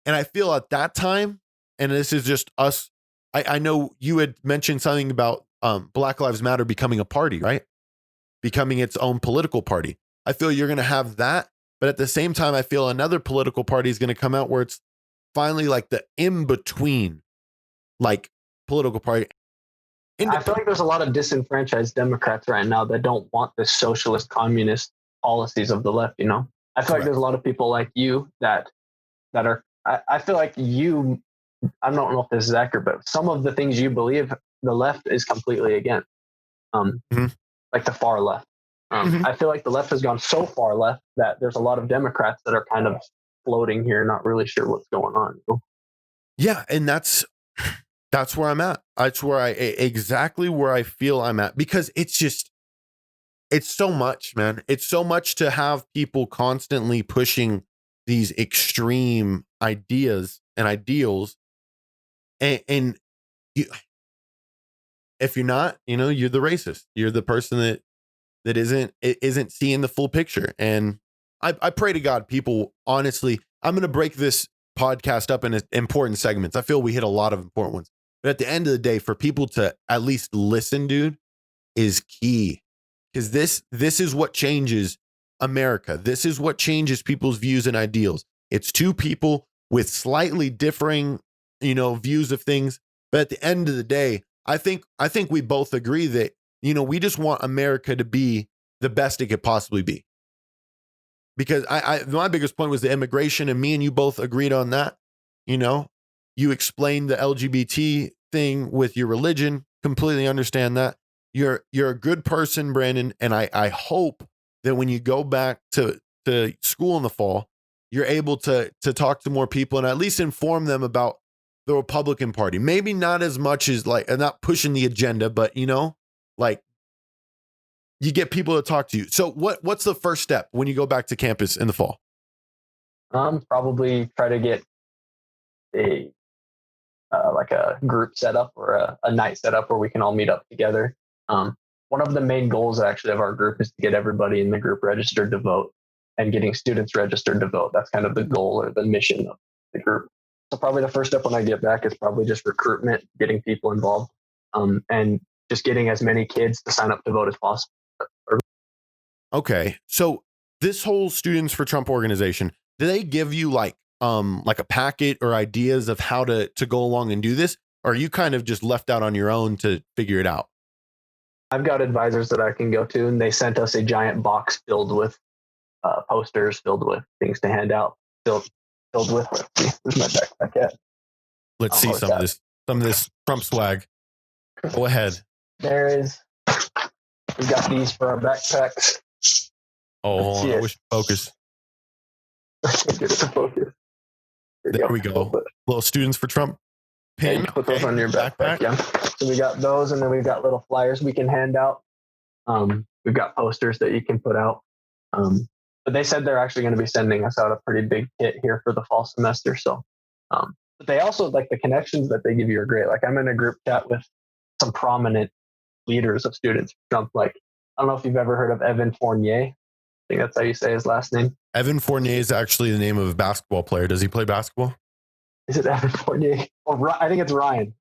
And I feel at that time, and this is just us, I know you had mentioned something about Black Lives Matter becoming a party, right? Becoming its own political party. I feel you're going to have that. But at the same time, I feel another political party is going to come out where it's finally like the in-between, like political party. I feel like there's a lot of disenfranchised Democrats right now that don't want the socialist communist policies of the left, you know? I feel like there's a lot of people like you that are, I feel like you, I don't know if this is accurate, but some of the things you believe the left is completely against, like the far left. I feel like the left has gone so far left that there's a lot of Democrats that are kind of floating here, not really sure what's going on. You know? Yeah, and that's where I'm at. That's where exactly where I feel I'm at, because it's so much, man. It's so much to have people constantly pushing these extreme ideas and ideals. And you, if you're not, you're the racist. You're the person that isn't seeing the full picture. And I pray to God, people, honestly, I'm going to break this podcast up in important segments. I feel we hit a lot of important ones. But at the end of the day, for people to at least listen, dude, is key. Because this is what changes America. This is what changes people's views and ideals. It's two people with slightly differing, views of things. But at the end of the day, I think we both agree that, we just want America to be the best it could possibly be. Because my biggest point was the immigration, and me and you both agreed on that. You explained the LGBT thing with your religion. Completely understand that. You're a good person, Brandon, and I hope that when you go back to school in the fall, you're able to talk to more people and at least inform them about the Republican Party. Maybe not as much as not pushing the agenda, but like you get people to talk to you. So what's the first step when you go back to campus in the fall? Probably try to get a like a group setup or a night setup where we can all meet up together. One of the main goals actually of our group is to get everybody in the group registered to vote and getting students registered to vote. That's kind of the goal or the mission of the group. So probably the first step when I get back is probably just recruitment, getting people involved, and just getting as many kids to sign up to vote as possible. Okay. So this whole Students for Trump organization, do they give you like a packet or ideas of how to go along and do this? Or are you kind of just left out on your own to figure it out? I've got advisors that I can go to, and they sent us a giant box filled with posters, filled with things to hand out, filled with, where's my backpack at? Let's see some of this Trump swag. Go ahead. There is. We got these for our backpacks. Oh, I wish focus. Get it to focus. There we go. Little Students for Trump pin. Yeah, you can put those on your backpack. Yeah. So we got those, and then we've got little flyers we can hand out. We've got posters that you can put out. But they said they're actually going to be sending us out a pretty big kit here for the fall semester. So, but they also, like, the connections that they give you are great. Like, I'm in a group chat with some prominent leaders of Students for Trump. Like, I don't know if you've ever heard of Evan Fournier. I think that's how you say his last name. Evan Fournier is actually the name of a basketball player. Does he play basketball? Is it Evan Fournier? Oh, I think it's Ryan.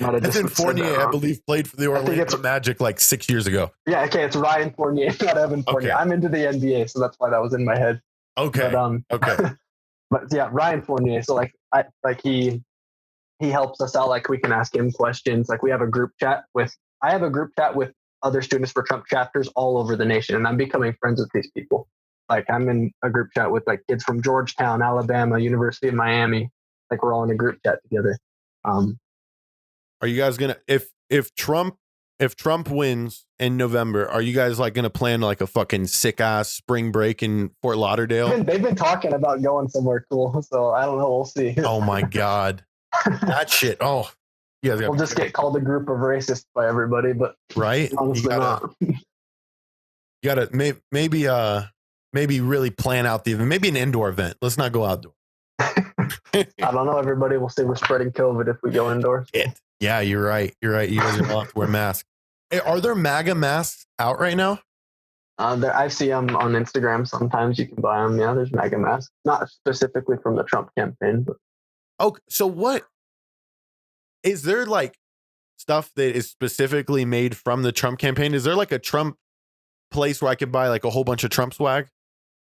Evan Fournier, I believe, played for the Orlando Magic like 6 years ago. Yeah, okay, it's Ryan Fournier, not Evan Fournier. Okay. I'm into the NBA, so that's why that was in my head. Okay. But, okay. But yeah, Ryan Fournier. So he helps us out. Like, we can ask him questions. Like, I have a group chat with other Students for Trump chapters all over the nation, and I'm becoming friends with these people. Like, I'm in a group chat with like kids from Georgetown, Alabama, University of Miami. Like, we're all in a group chat together. Are you guys gonna if Trump wins in November, are you guys like gonna plan like a fucking sick ass spring break in Fort Lauderdale? They've been talking about going somewhere cool, so I don't know. We'll see. Oh my god, that shit. Oh, yeah. We'll just get called a group of racists by everybody, but right. Honestly, you gotta maybe really plan out the event. Maybe an indoor event. Let's not go outdoor. I don't know. Everybody will say we're spreading COVID if we go indoors. Yeah, you're right. You guys are allowed to wear masks. Hey, are there MAGA masks out right now? I see them on Instagram. Sometimes you can buy them. Yeah, there's MAGA masks. Not specifically from the Trump campaign. But. Okay, so what? Is there like stuff that is specifically made from the Trump campaign? Is there like a Trump place where I could buy like a whole bunch of Trump swag?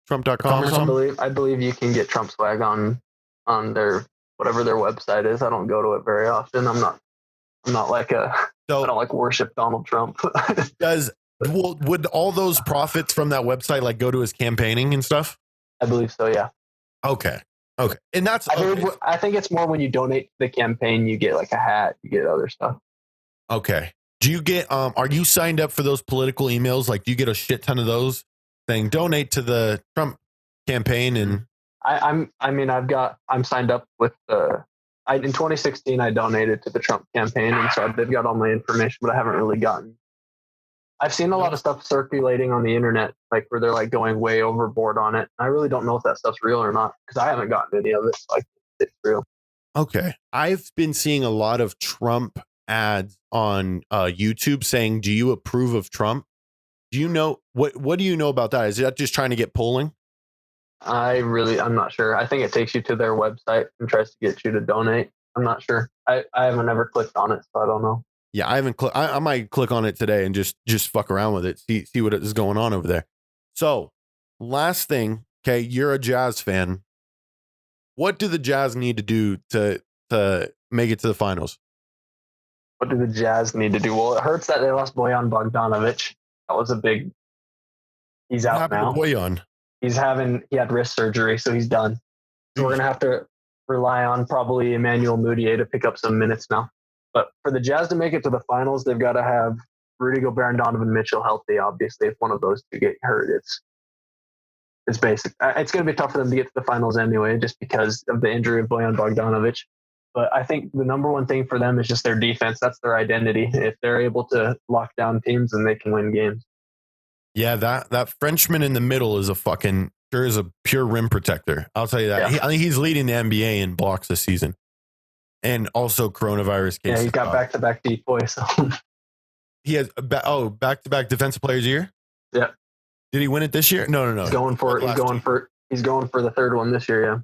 Trump.com or something? I believe you can get Trump swag on their whatever their website is. I don't go to it very often. I'm not like I don't like worship Donald Trump. Would all those profits from that website like go to his campaigning and stuff? I believe so, yeah. Okay. And that's I think it's more when you donate to the campaign, you get like a hat, you get other stuff. Okay. Do you get are you signed up for those political emails? Like, do you get a shit ton of those saying donate to the Trump campaign? And I'm signed up with in 2016, I donated to the Trump campaign, and so they've got all my information, but I haven't really gotten. I've seen a lot of stuff circulating on the internet, like where they're like going way overboard on it. I really don't know if that stuff's real or not because I haven't gotten any of it. Like, it's real. Okay. I've been seeing a lot of Trump ads on YouTube saying, "Do you approve of Trump?" Do you know what do you know about that? Is that just trying to get polling? I'm not sure. I think it takes you to their website and tries to get you to donate. I'm not sure. I haven't ever clicked on it, so I don't know. Yeah, I haven't I might click on it today and just fuck around with it. See what is going on over there. So, last thing, okay, you're a Jazz fan. What do the Jazz need to do to make it to the finals? What do the Jazz need to do? Well, it hurts that they lost Bojan Bogdanovic. That was a big. He's What out happened now. to Bojan? He had wrist surgery, so he's done. So we're gonna have to rely on probably Emmanuel Mudiay to pick up some minutes now. But for the Jazz to make it to the finals, they've got to have Rudy Gobert and Donovan Mitchell healthy. Obviously, if one of those two get hurt, it's basic. It's going to be tough for them to get to the finals anyway, just because of the injury of Bojan Bogdanovic. But I think the number one thing for them is just their defense. That's their identity. If they're able to lock down teams, then they can win games. Yeah, that Frenchman in the middle is a pure rim protector. I'll tell you that. Yeah. I think he's leading the NBA in blocks this season, and also coronavirus cases. Yeah, he's got back-to-back decoy. So he has back-to-back defensive players a year. Yeah. Did he win it this year? No. He's going for the third one this year. Yeah.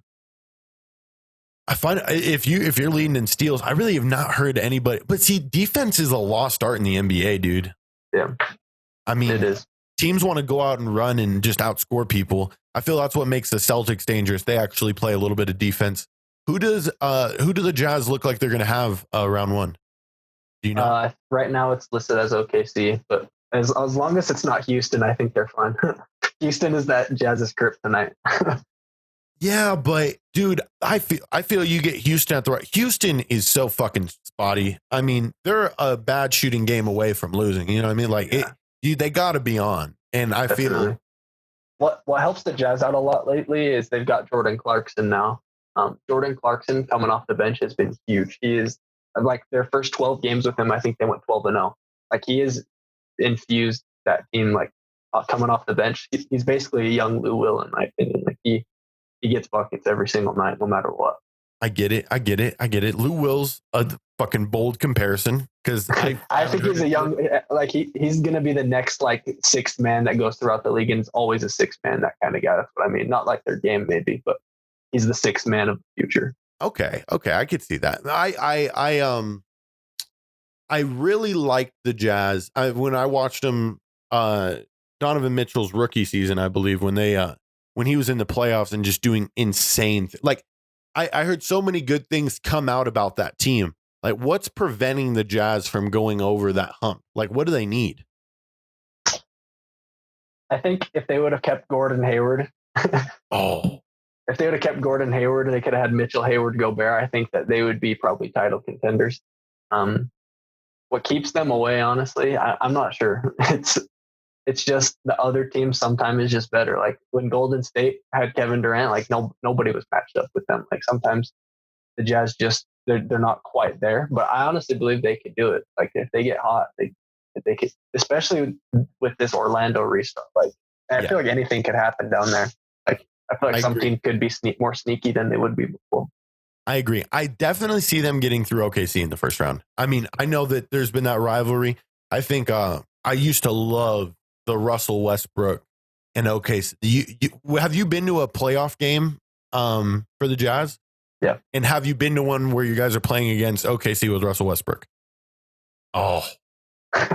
I find if you're leading in steals, I really have not heard anybody. But see, defense is a lost art in the NBA, dude. Yeah. I mean, it is. Teams want to go out and run and just outscore people. I feel that's what makes the Celtics dangerous. They actually play a little bit of defense. Who do the Jazz look like they're going to have round one? Do you know? Right now it's listed as OKC, but as long as it's not Houston, I think they're fine. Houston is that Jazz's kryptonite. Yeah, but dude, I feel you get Houston at the right. Houston is so fucking spotty. I mean, they're a bad shooting game away from losing. You know what I mean? Like they got to be on. And I feel what helps the Jazz out a lot lately is they've got Jordan Clarkson now. Jordan Clarkson coming off the bench has been huge. He is like their first 12 games with him. I think they went 12-0. Like he is infused that team. Like coming off the bench, he's basically a young Lou Will in my opinion. Like he gets buckets every single night, no matter what. I get it. Lou Will's a fucking bold comparison because I think he's a young, like he's going to be the next like sixth man that goes throughout the league and is always a sixth man, that kind of guy. That's what I mean. Not like their game maybe, but he's the sixth man of the future. Okay. I could see that. I really liked the Jazz. When I watched them, Donovan Mitchell's rookie season, I believe when he was in the playoffs and just doing insane, I heard so many good things come out about that team. Like, what's preventing the Jazz from going over that hump? Like, what do they need? I think if they would have kept Gordon Hayward, if they would have kept Gordon Hayward, they could have had Mitchell, Hayward, Gobert. I think that they would be probably title contenders. What keeps them away, honestly, I'm not sure. It's just the other team sometimes is just better. Like when Golden State had Kevin Durant, like nobody was matched up with them. Like sometimes the Jazz just they're not quite there. But I honestly believe they could do it. Like if they get hot, they could, especially with this Orlando restart. Like I feel like anything could happen down there. Like I feel like some team could be more sneaky than they would be before. I agree. I definitely see them getting through OKC in the first round. I mean, I know that there's been that rivalry. I think I used to love the Russell Westbrook and OKC. Have you been to a playoff game for the Jazz? Yeah. And have you been to one where you guys are playing against OKC with Russell Westbrook? Oh,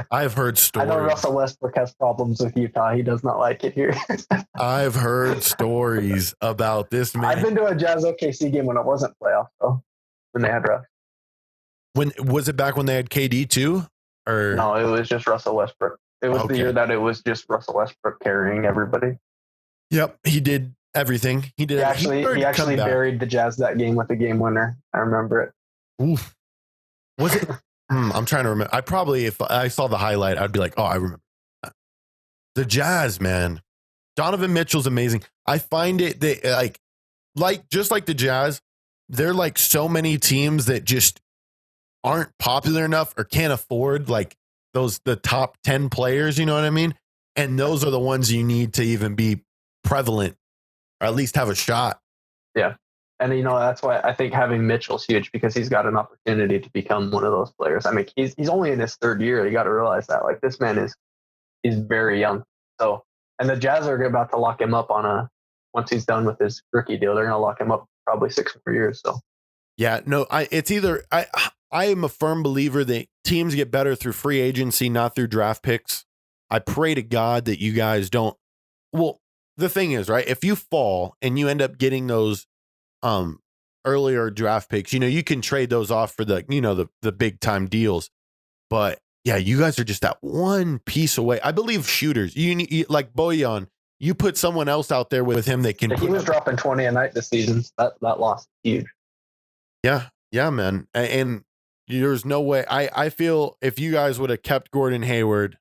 I've heard stories. I know Russell Westbrook has problems with Utah. He does not like it here. I've heard stories about this man. I've been to a Jazz OKC game when it wasn't playoff though, when they had Russ. When was it back when they had KD too? Or no, it was just Russell Westbrook. It was the year that it was just Russell Westbrook carrying everybody. Yep, he did everything. He actually buried the Jazz that game with a game winner. I remember it. Oof. Was it? I'm trying to remember. If I saw the highlight, I'd be like, oh, I remember that. The Jazz, man. Donovan Mitchell's amazing. I find it that just like the Jazz, they're like so many teams that just aren't popular enough or can't afford like the top 10 players, you know what I mean? And those are the ones you need to even be prevalent or at least have a shot. Yeah. And that's why I think having Mitchell's huge, because he's got an opportunity to become one of those players. I mean, he's only in his third year. You got to realize that. Like, this man he's very young. So, and the Jazz are about to lock him up once he's done with his rookie deal, they're going to lock him up probably 6 more years. So, yeah, no, I am a firm believer that teams get better through free agency, not through draft picks. I pray to God that you guys don't. Well, the thing is, right, if you fall and you end up getting those earlier draft picks, you can trade those off for the big time deals. But yeah, you guys are just that one piece away. I believe shooters. You like Bojan. You put someone else out there with him that can. He was dropping 20 a night this season. That loss is huge. Yeah, man. And there's no way. I feel if you guys would have kept Gordon Hayward,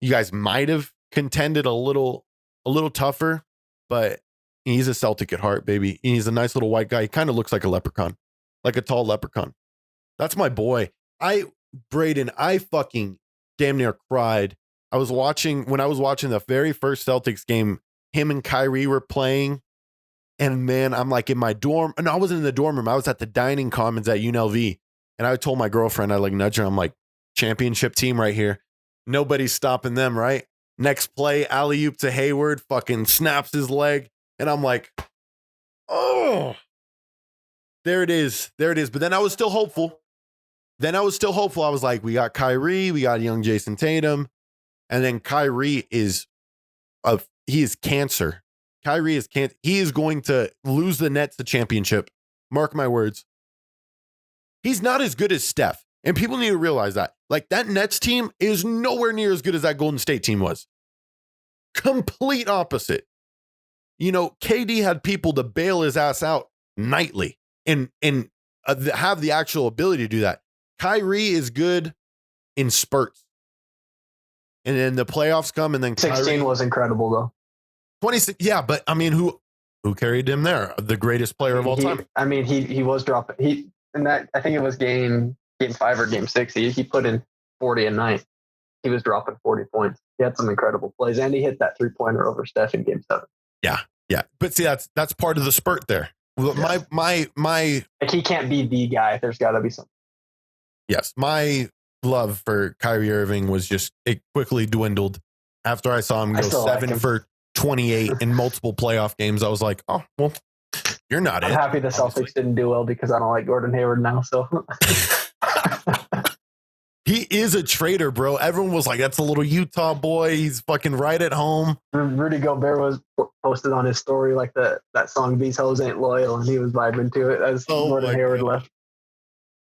you guys might have contended a little tougher. But he's a Celtic at heart, baby. He's a nice little white guy. He kind of looks like a leprechaun, like a tall leprechaun. That's my boy. Braydon, I fucking damn near cried. When I was watching the very first Celtics game, him and Kyrie were playing. And man, I'm like in my dorm. And I wasn't in the dorm room. I was at the dining commons at UNLV. And I told my girlfriend, I like nudge her. I'm like, championship team right here. Nobody's stopping them, right? Next play, alley-oop to Hayward, fucking snaps his leg. And I'm like, oh, there it is. But then I was still hopeful. I was like, we got Kyrie, we got young Jason Tatum. And then Kyrie he is cancer. Kyrie is cancer. He is going to lose the Nets the championship. Mark my words. He's not as good as Steph. And people need to realize that. Like, that Nets team is nowhere near as good as that Golden State team was. Complete opposite. KD had people to bail his ass out nightly and have the actual ability to do that. Kyrie is good in spurts. And then the playoffs come, and then 16 was incredible, though. 26, yeah, but I mean, who carried him there? The greatest player of all time. I mean, he was dropping. I think it was game 5 or game 6. He put in 40 a night. He was dropping 40 points. He had some incredible plays, and he hit that 3-pointer over Steph in game 7. Yeah. But see, that's part of the spurt there. Yeah. My like, he can't be the guy. There's got to be something. Yes, my love for Kyrie Irving it quickly dwindled after I saw him go 7 for 28 in multiple playoff games. I was like, oh, well, you're not I'm happy the Celtics didn't do well, because I don't like Gordon Hayward now. So he is a traitor, bro. Everyone was like, that's a little Utah boy. He's fucking right at home. Rudy Gobert was posted on his story like that song "These Hoes Ain't Loyal," and he was vibing to it as Gordon Hayward left.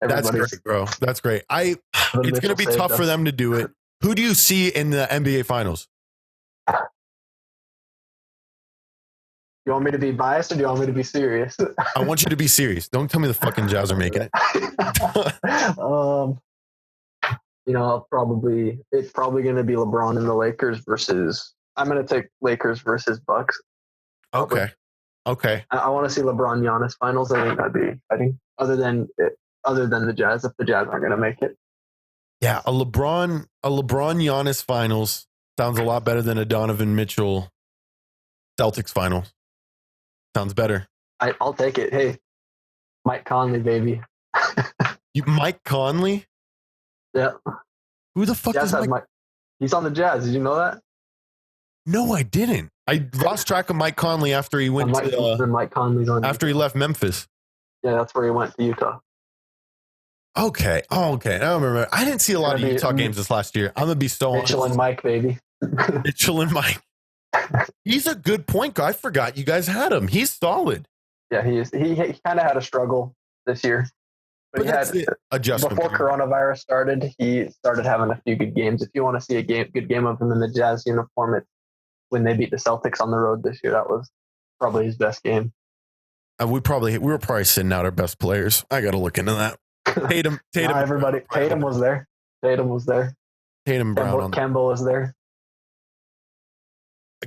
That's great, bro. That's great. It's going to be tough for them to do it. Who do you see in the NBA Finals? You want me to be biased, or do you want me to be serious? I want you to be serious. Don't tell me the fucking Jazz are making it. It's probably going to be LeBron and the Lakers versus. I'm going to take Lakers versus Bucks. Probably. Okay. I want to see LeBron Giannis Finals. I think that'd be exciting. Other than the Jazz, if the Jazz aren't going to make it. Yeah, a LeBron Giannis Finals sounds a lot better than a Donovan Mitchell Celtics Finals. Sounds better. I'll take it. Hey, Mike Conley, baby. Mike Conley? Yeah. Who the fuck is Mike? He's on the Jazz. Did you know that? No, I didn't. I lost track of Mike Conley after he went Mike Conley's on after he left Memphis. Yeah, that's where he went to Utah. Okay. Oh, okay. I don't remember. I didn't see a lot of Utah games this last year. I'm gonna be so Mitchell and Mike, baby. Mitchell and Mike. He's a good point guard. I forgot you guys had him. He's solid. Yeah, he is. He kind of had a struggle this year, but he had adjustment before coronavirus started. He started having a few good games. If you want to see a good game of him in the Jazz uniform, it's when they beat the Celtics on the road this year. That was probably his best game. We were probably sitting out our best players. I got to look into that. Tatum. Everybody. Tatum was there. Tatum Brown. Kemba was there.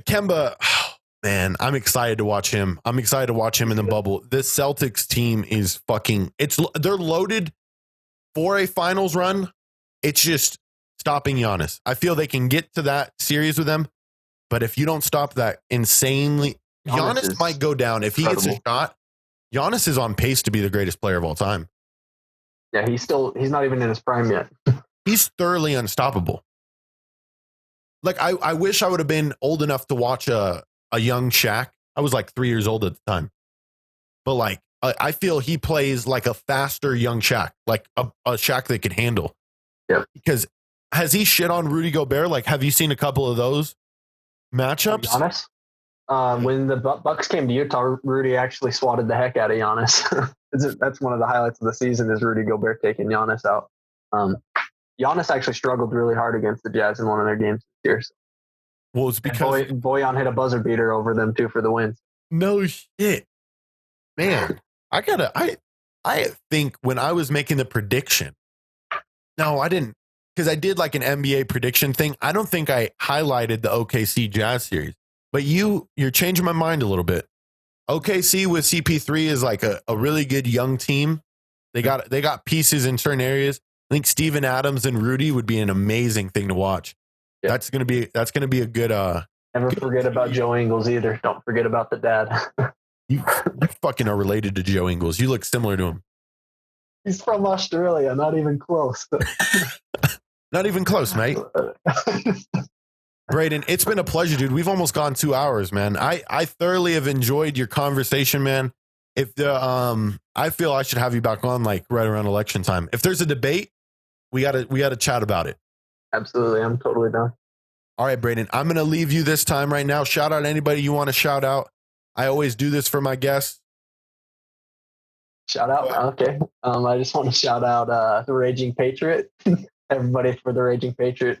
Kemba, oh, man, I'm excited to watch him. I'm excited to watch him in the bubble. This Celtics team is they're loaded for a finals run. It's just stopping Giannis. I feel they can get to that series with them, but if you don't stop that insanely, Giannis might go down. If he gets a shot, Giannis is on pace to be the greatest player of all time. Yeah, he's not even in his prime yet. He's thoroughly unstoppable. Like, I wish I would have been old enough to watch a young Shaq. I was like 3 years old at the time. But like, I feel he plays like a faster young Shaq, like a Shaq they could handle. Yeah. Because has he shit on Rudy Gobert? Like, have you seen a couple of those matchups? Giannis? When the Bucks came to Utah, Rudy actually swatted the heck out of Giannis. That's one of the highlights of the season is Rudy Gobert taking Giannis out. Giannis actually struggled really hard against the Jazz in one of their games this year. So. Well, it's because Bojan hit a buzzer beater over them too for the win. No shit, man. I think when I was making the prediction, no, I didn't, because I did like an NBA prediction thing. I don't think I highlighted the OKC Jazz series, but you're changing my mind a little bit. OKC with CP3 is like a really good young team. They got pieces in certain areas. I think Steven Adams and Rudy would be an amazing thing to watch. Yeah. That's gonna be a good. Never forget about Joe Ingles either. Don't forget about the dad. You fucking are related to Joe Ingles. You look similar to him. He's from Australia. Not even close. Not even close, mate. Braydon, it's been a pleasure, dude. We've almost gone 2 hours, man. I thoroughly have enjoyed your conversation, man. If I feel I should have you back on like right around election time. If there's a debate, we gotta chat about it. Absolutely, I'm totally down. All right, Braydon, I'm gonna leave you this time right now. Shout out anybody you want to shout out. I always do this for my guests. Shout out, okay. I just want to shout out the Raging Patriot. Everybody for the Raging Patriot.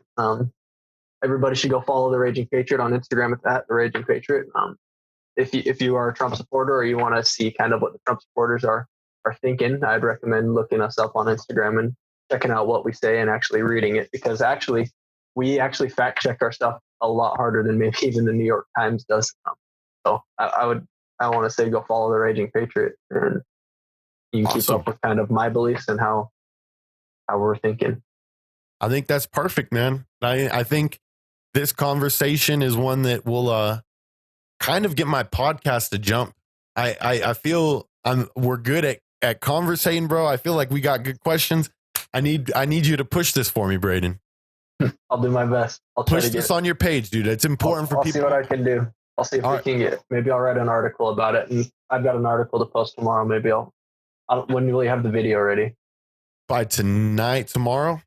Everybody should go follow the Raging Patriot on Instagram at the Raging Patriot. If you are a Trump supporter or you want to see kind of what the Trump supporters are thinking, I'd recommend looking us up on Instagram and checking out what we say and actually reading it, because we actually fact check our stuff a lot harder than maybe even the New York Times does. So I want to say go follow the Raging Patriot, and you can keep up with kind of my beliefs and how we're thinking. I think that's perfect, man. I think this conversation is one that will kind of get my podcast to jump. I feel we're good at conversating, bro. I feel like we got good questions. I need you to push this for me, Braydon. I'll do my best. I'll try push this on your page, dude. It's important for people. I'll see what I can do. I'll see if we can get. Maybe I'll write an article about it, and I've got an article to post tomorrow. Maybe when will you have the video ready? By tonight, tomorrow,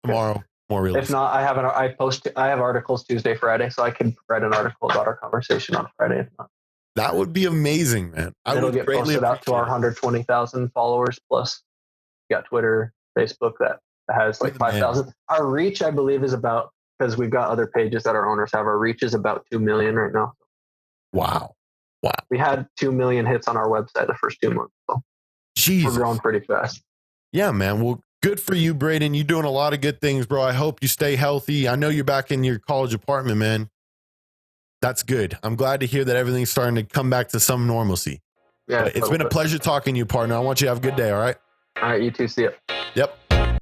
more realistic. If not, I have articles Tuesday, Friday, so I can write an article about our conversation on Friday. If not, that would be amazing, man. It'll get posted out to our 120,000 followers. Plus, we got Twitter, Facebook that has like 5,000. Our reach, I believe, is about, because we've got other pages that our owners have. Our reach is about 2 million right now. Wow. We had 2 million hits on our website the first 2 months. So we're growing pretty fast. Yeah, man. Well, good for you, Braydon. You're doing a lot of good things, bro. I hope you stay healthy. I know you're back in your college apartment, man. That's good. I'm glad to hear that everything's starting to come back to some normalcy. Yeah, it's been a pleasure talking to you, partner. I want you to have a good day, all right? All right, you too. See ya. Yep.